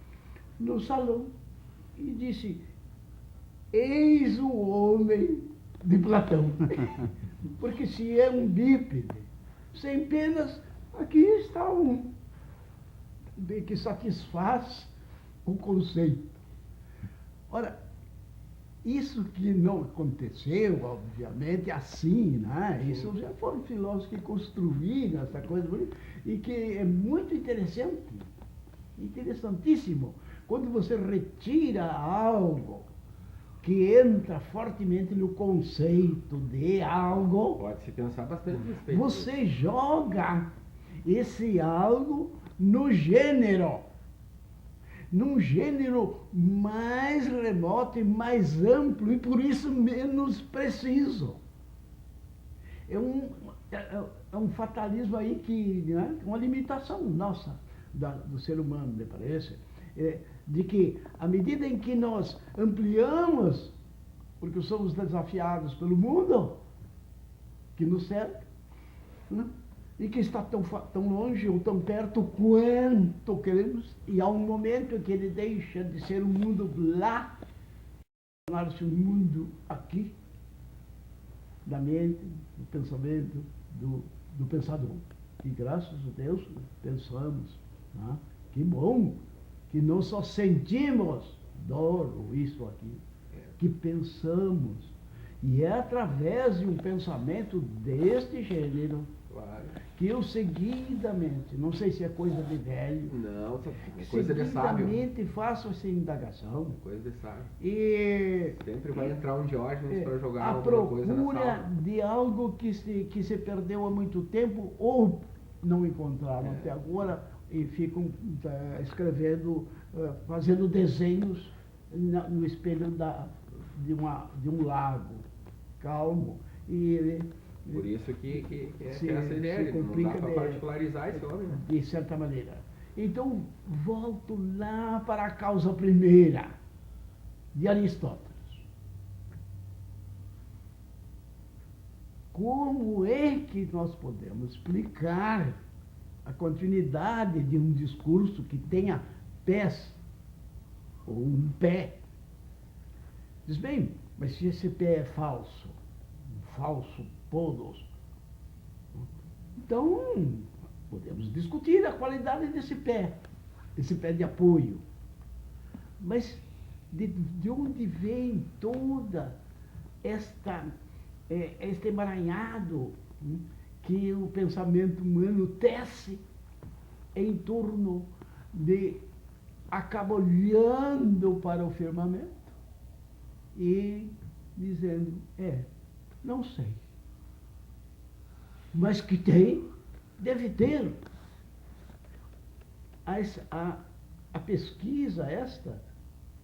[SPEAKER 4] no salão e disse: eis o homem de Platão. Porque se é um bípede, sem penas, aqui está um que satisfaz o conceito. Ora, isso que não aconteceu, obviamente, assim, né? Isso já foram filósofos que construíram essa coisa bonita, e que é muito interessante, interessantíssimo, quando você retira algo que entra fortemente no conceito de algo,
[SPEAKER 2] Pode-se pensar bastante a respeito.
[SPEAKER 4] você joga esse algo no gênero, num gênero mais remoto e mais amplo, e por isso menos preciso. É um fatalismo aí que, né, uma limitação nossa, do ser humano, me parece, de que à medida em que nós ampliamos, porque somos desafiados pelo mundo que nos cerca, né? E que está tão longe ou tão perto quanto queremos, e há um momento em que ele deixa de ser um mundo lá, tornar-se um mundo aqui, da mente, do pensamento, do pensador. E graças a Deus pensamos, né? Que bom que não só sentimos dor ou isso ou aquilo, que pensamos. E é através de um pensamento deste gênero,
[SPEAKER 2] Claro.
[SPEAKER 4] que eu seguidamente, não sei se é coisa de velho,
[SPEAKER 2] Não, é coisa de sábio.
[SPEAKER 4] seguidamente faço essa indagação.
[SPEAKER 2] É coisa de sábio.
[SPEAKER 4] E
[SPEAKER 2] Sempre vai entrar um Diógenes para jogar
[SPEAKER 4] a
[SPEAKER 2] alguma coisa na
[SPEAKER 4] procura
[SPEAKER 2] sala.
[SPEAKER 4] de algo que se perdeu há muito tempo ou não encontraram até agora e ficam escrevendo, fazendo desenhos no espelho de um lago calmo.
[SPEAKER 2] Por isso que é
[SPEAKER 4] se
[SPEAKER 2] essa ideia, não
[SPEAKER 4] complica
[SPEAKER 2] dá para particularizar esse homem, né?
[SPEAKER 4] de certa maneira. Então, volto lá para a causa primeira, de Aristóteles. Como é que nós podemos explicar a continuidade de um discurso que tenha pés, ou um pé? Diz bem, mas se esse pé é falso, um falso podos, então podemos discutir a qualidade desse pé de apoio. Mas de onde vem toda este emaranhado que o pensamento humano tece em torno de acaba olhando para o firmamento e dizendo, não sei. Mas que tem, deve ter. A pesquisa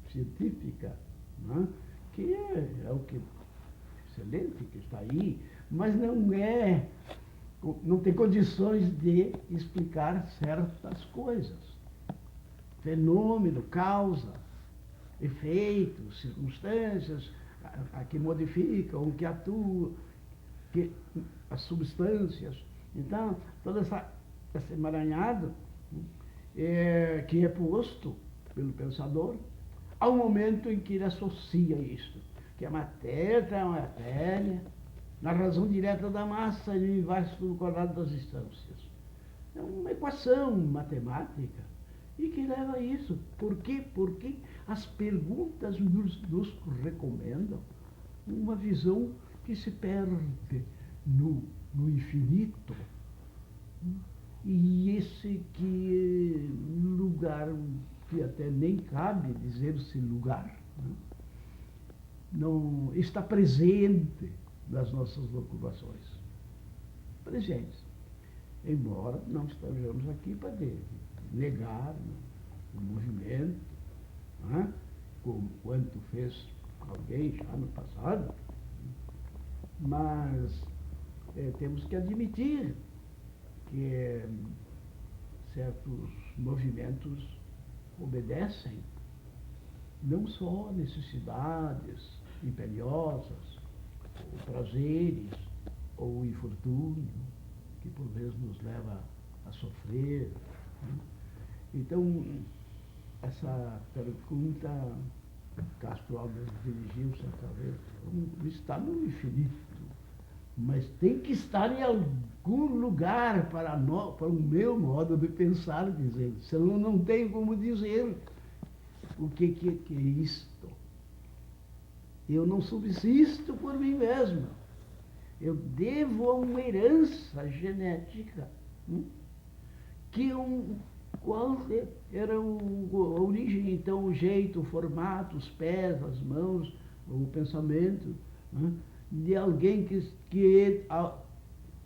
[SPEAKER 4] científica, né, que é o que excelente que está aí, mas não tem condições de explicar certas coisas. Fenômeno, causa, efeitos, circunstâncias que modificam, que atuam, as substâncias. Então, todo esse emaranhado que é posto pelo pensador, ao momento em que ele associa isto, que a matéria é uma matéria, na razão direta da massa e no universo do quadrado das distâncias. É uma equação matemática e que leva a isso. Por quê? Porque as perguntas nos recomendam uma visão que se perde no infinito E esse que lugar, que até nem cabe dizer-se lugar, né? Não está presente nas nossas locuvações. Presentes. Embora não estejamos aqui para negar, né, o movimento, né, como quanto fez alguém já no passado, mas temos que admitir que certos movimentos obedecem não só necessidades imperiosas, ou prazeres, ou infortúnio, que por vezes nos leva a sofrer, né? Então, essa pergunta Castro Alves dirigiu certa vez, não está no infinito, mas tem que estar em algum lugar para o meu modo de pensar, dizendo, senão não tenho como dizer o que é isto. Eu não subsisto por mim mesmo. Eu devo a uma herança genética, qual era a origem, então, o jeito, o formato, os pés, as mãos, o pensamento, de alguém que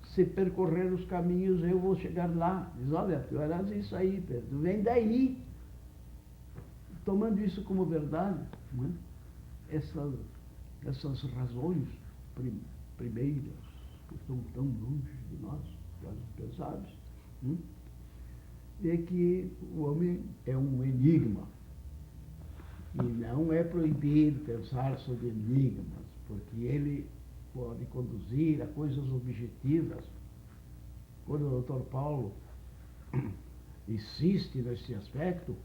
[SPEAKER 4] se percorrer os caminhos, eu vou chegar lá. Diz, olha, tu eras isso aí, Pedro, vem daí. Tomando isso como verdade, essas razões primeiras, que estão tão longe de nós, nós pensados, é que o homem é um enigma. E não é proibido pensar sobre enigmas, porque ele pode conduzir a coisas objetivas. Quando o doutor Paulo insiste nesse aspecto,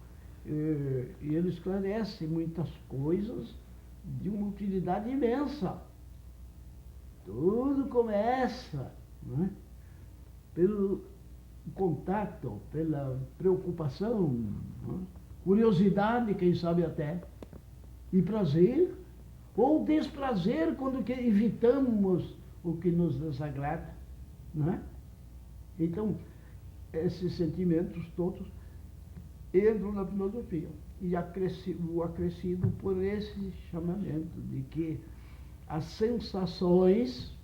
[SPEAKER 4] ele esclarece muitas coisas de uma utilidade imensa. Tudo começa, pelo contato, pela preocupação, curiosidade, quem sabe até, e prazer, ou desprazer quando evitamos o que nos desagrada. Então, esses sentimentos todos entram na filosofia e o acrescido por esse chamamento de que as sensações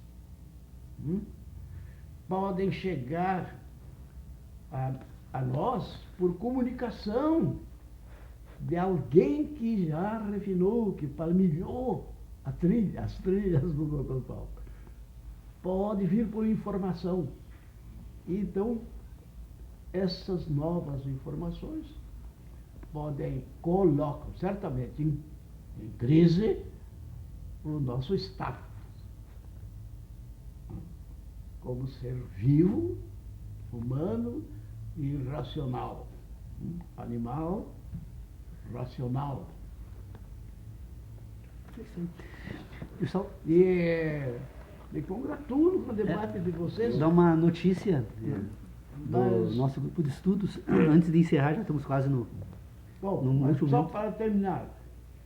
[SPEAKER 4] podem chegar a nós por comunicação de alguém que já refinou, que palmilhou as trilhas do Dr. Paulo. Pode vir por informação. Então, essas novas informações colocam certamente em crise o nosso status como ser vivo, humano e racional. Animal, racional.
[SPEAKER 3] Pessoal,
[SPEAKER 4] me congratulo com o debate de vocês.
[SPEAKER 3] dá uma notícia do nosso grupo de estudos. Antes de encerrar, já estamos quase no
[SPEAKER 4] Mas
[SPEAKER 3] último
[SPEAKER 4] só
[SPEAKER 3] minuto.
[SPEAKER 4] para terminar,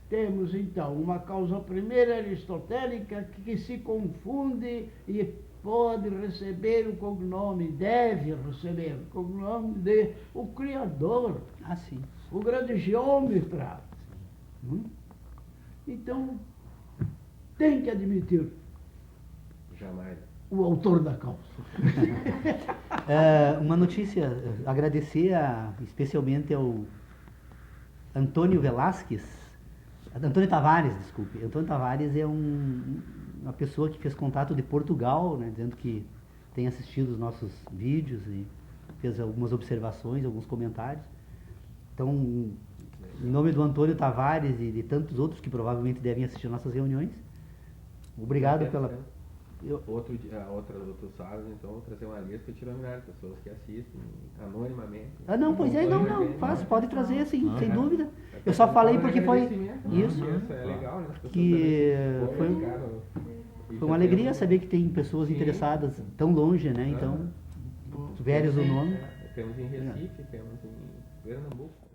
[SPEAKER 4] temos então uma causa primeira aristotélica que se confunde e pode receber o cognome, deve receber o cognome de o Criador,
[SPEAKER 3] Ah, sim.
[SPEAKER 4] o grande geômetra. Então, tem que admitir
[SPEAKER 2] Jamais.
[SPEAKER 4] o autor da causa.
[SPEAKER 3] Uma notícia, agradecer especialmente ao Antônio Tavares, desculpe. Antônio Tavares é uma pessoa que fez contato de Portugal, né, dizendo que tem assistido os nossos vídeos e fez algumas observações, alguns comentários. Então, em nome do Antônio Tavares e de tantos outros que provavelmente devem assistir nossas reuniões, obrigado pela...
[SPEAKER 2] Outros sábados, então, vou trazer uma lista de tiraminar, pessoas que assistem anonimamente.
[SPEAKER 3] não, pois é, não, pode trazer, sim, sem dúvida. Eu só falei porque foi isso,
[SPEAKER 2] É legal, né?
[SPEAKER 3] que foi uma alegria saber que tem pessoas interessadas tão longe, né? Então, veres o nome.
[SPEAKER 2] Temos em Recife, temos em Pernambuco.